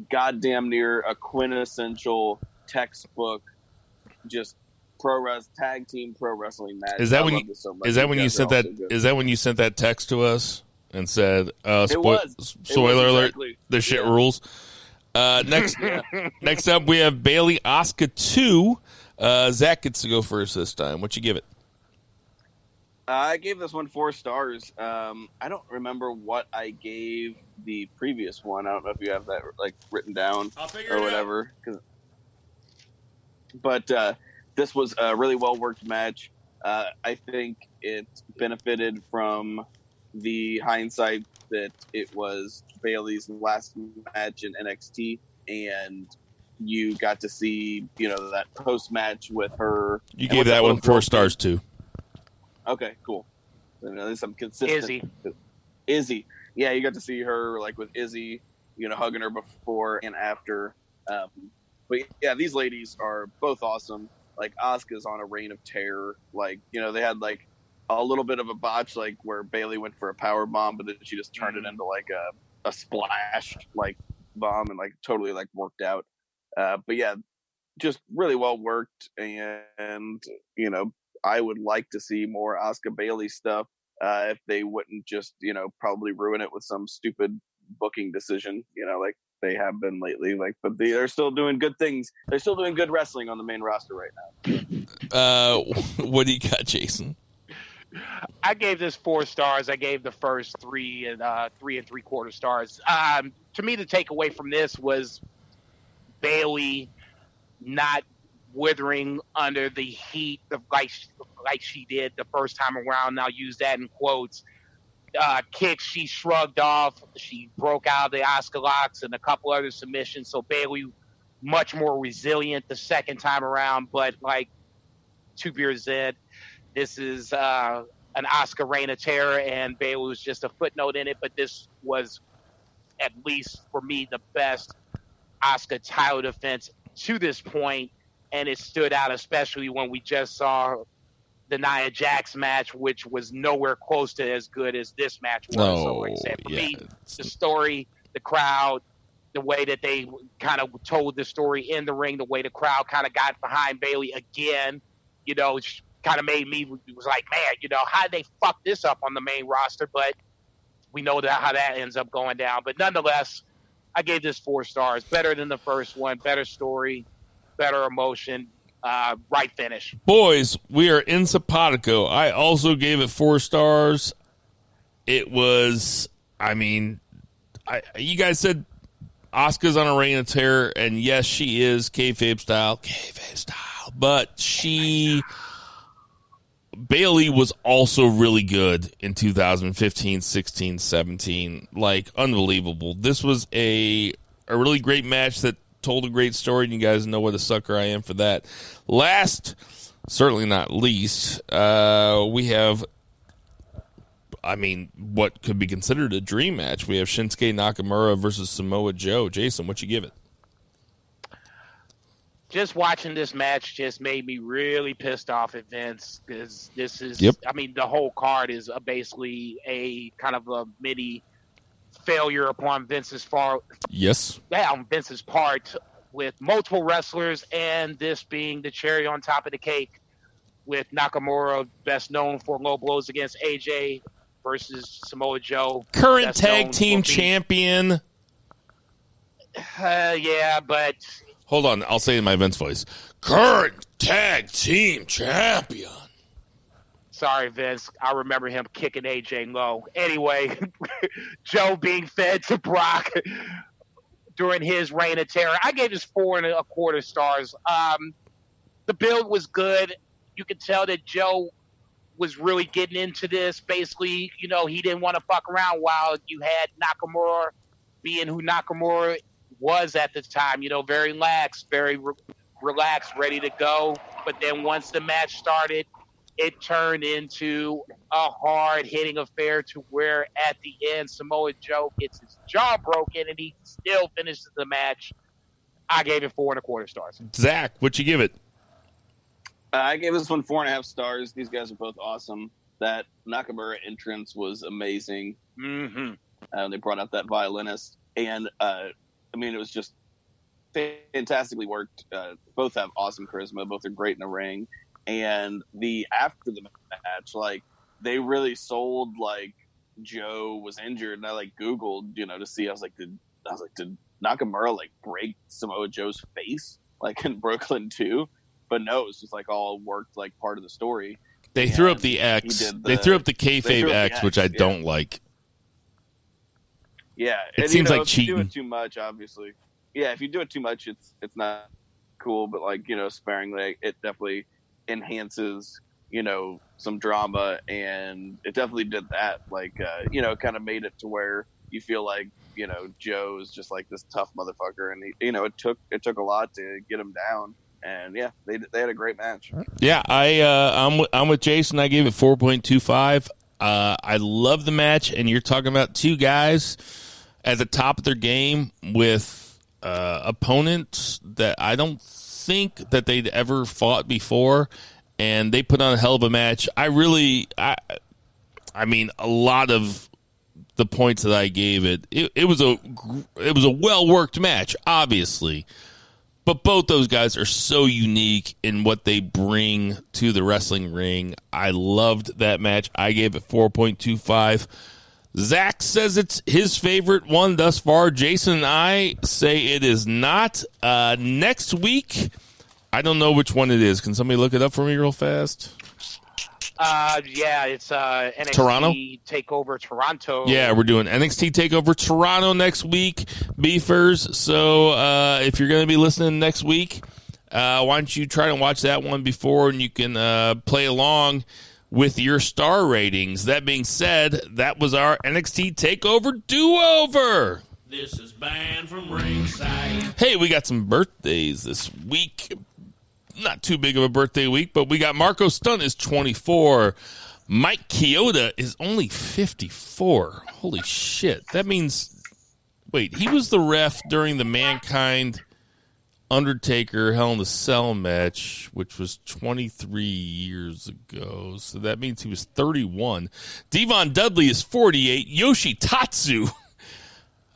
goddamn near a quintessential textbook, just tag team pro wrestling match. Is that when you sent that? Is that when you sent that text to us and said, "Spoiler alert, the shit rules." Next up, we have Bayley Asuka 2. Zach gets to go first this time. What you give it? I gave this one 4 stars. I don't remember what I gave the previous one. I don't know if you have that written down or whatever. But this was a really well worked match. I think it benefited from the hindsight that it was Bayley's last match in NXT, and you got to see that post match with her. You gave that one 4 stars too. Okay, cool. At least I'm consistent. Izzy. Yeah, you got to see her with Izzy, hugging her before and after. But yeah, these ladies are both awesome. Asuka's on a reign of terror. They had a little bit of a botch, where Bayley went for a power bomb, but then she just turned it into a splash bomb and totally worked out. But yeah, just really well worked, and I would like to see more Asuka Bayley stuff. If they wouldn't just probably ruin it with some stupid booking decision, like they have been lately. But they're still doing good things. They're still doing good wrestling on the main roster right now. What do you got, Jason? I gave this 4 stars. I gave the first 3 and 3 3/4 stars. To me, the takeaway from this was Bayley not withering under the heat of like she did the first time around. I'll use that in quotes. Kicks she shrugged off. She broke out of the Asuka locks and a couple other submissions. So Bayley much more resilient the second time around. But 2 beers in, this is an Asuka reign of terror, and Bayley was just a footnote in it. But this was, at least for me, the best Asuka title defense to this point. And it stood out, especially when we just saw the Nia Jax match, which was nowhere close to as good as this match was. So, like I said, for me, the story, the crowd, the way that they kind of told the story in the ring, the way the crowd kind of got behind Bayley again, kind of made me was like, man, how did they fuck this up on the main roster? But we know how that ends up going down. But nonetheless, I gave this 4 stars. Better than the first one. Better story. Better emotion, right finish. Boys, we are in Sapatico. I also gave it 4 stars. It was, you guys said Asuka's on a reign of terror, and yes, she is kayfabe style, but Bayley was also really good in 2015, 16, 17. Unbelievable. This was a really great match that told a great story, and you guys know what a sucker I am for that. Last, certainly not least, we have, what could be considered a dream match. We have Shinsuke Nakamura versus Samoa Joe. Jason, what you give it? Just watching this match just made me really pissed off at Vince, because this is, the whole card is basically a kind of a mini failure upon Vince's part. Yes. Yeah, on Vince's part, with multiple wrestlers, and this being the cherry on top of the cake, with Nakamura best known for low blows against AJ versus Samoa Joe, current tag team champion. Yeah, but hold on, I'll say it in my Vince voice. Current tag team champion. Sorry, Vince. I remember him kicking AJ low. Anyway, Joe being fed to Brock during his reign of terror. I gave this 4 1/4 stars. The build was good. You could tell that Joe was really getting into this. Basically, he didn't want to fuck around, while you had Nakamura being who Nakamura was at the time. Very lax, very relaxed, ready to go. But then once the match started, it turned into a hard-hitting affair, to where at the end, Samoa Joe gets his jaw broken, and he still finishes the match. I gave it 4 1/4 stars. Zach, what you give it? I gave this one 4.5 stars. These guys are both awesome. That Nakamura entrance was amazing. Mm-hmm. They brought out that violinist, and it was just fantastically worked. Both have awesome charisma. Both are great in the ring. And after the match, like, they really sold, like, Joe was injured, and I, like, Googled, to see. I was like, did Nakamura, like, break Samoa Joe's face, like, in Brooklyn too? But no, it's just, like, all worked, like, part of the story. They threw up the X. They threw up the kayfabe X, which I don't like. Yeah, it seems like cheating. If you do it too much, obviously. Yeah, if you do it too much, it's not cool. But, like, sparingly, it definitely enhances, some drama, and it definitely did that. Like, kind of made it to where you feel like, Joe is just like this tough motherfucker, and it took a lot to get him down. And yeah, they had a great match. Yeah, I'm with Jason. I gave it 4.25. I love the match, and you're talking about two guys at the top of their game with opponents that I don't think that they'd ever fought before, and they put on a hell of a match. I mean, a lot of the points that I gave it was a well worked match, obviously. But both those guys are so unique in what they bring to the wrestling ring. I loved that match. I gave it 4.25. Zach says it's his favorite one thus far. Jason and I say it is not. Next week, I don't know which one it is. Can somebody look it up for me real fast? Yeah, it's NXT Toronto? TakeOver Toronto. Yeah, we're doing NXT TakeOver Toronto next week, Beefers. So if you're going to be listening next week, why don't you try to watch that one before, and you can play along with your star ratings. That being said, that was our NXT TakeOver DoOver. This is banned from Ringside. Hey, we got some birthdays this week. Not too big of a birthday week, but we got Marco Stunt is 24. Mike Chioda is only 54. Holy shit. That means, wait, he was the ref during the Mankind Undertaker Hell in a Cell match, which was 23 years ago. So that means he was 31. Devon Dudley is 48. Yoshi Tatsu,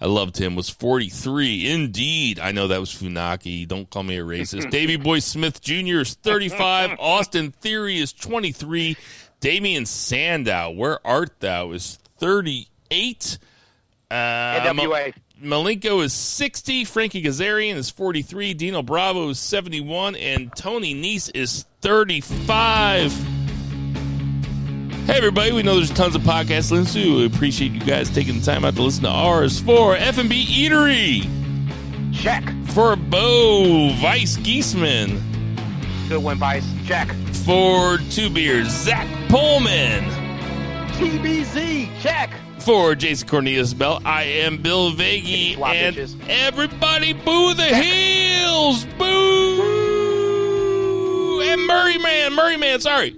I loved him, was 43. Indeed. I know that was Funaki. Don't call me a racist. Davey Boy Smith Jr. is 35. Austin Theory is 23. Damian Sandow, where art thou, is 38. NWA. Malenko is 60. Frankie Kazarian is 43. Dino Bravo is 71. And Tony Nese is 35. Hey, everybody. We know there's tons of podcasts to listen to. We appreciate you guys taking the time out to listen to ours. For F&B Eatery. Check. For Bo Vice Geisman. Good one, Vice. Check. For Two Beers, Zach Pullman. TBZ. Check. For Jason Cornelius Bell, I am Bill Vagey. And bitches. Everybody boo the heels. Boo. And Murray Man, sorry.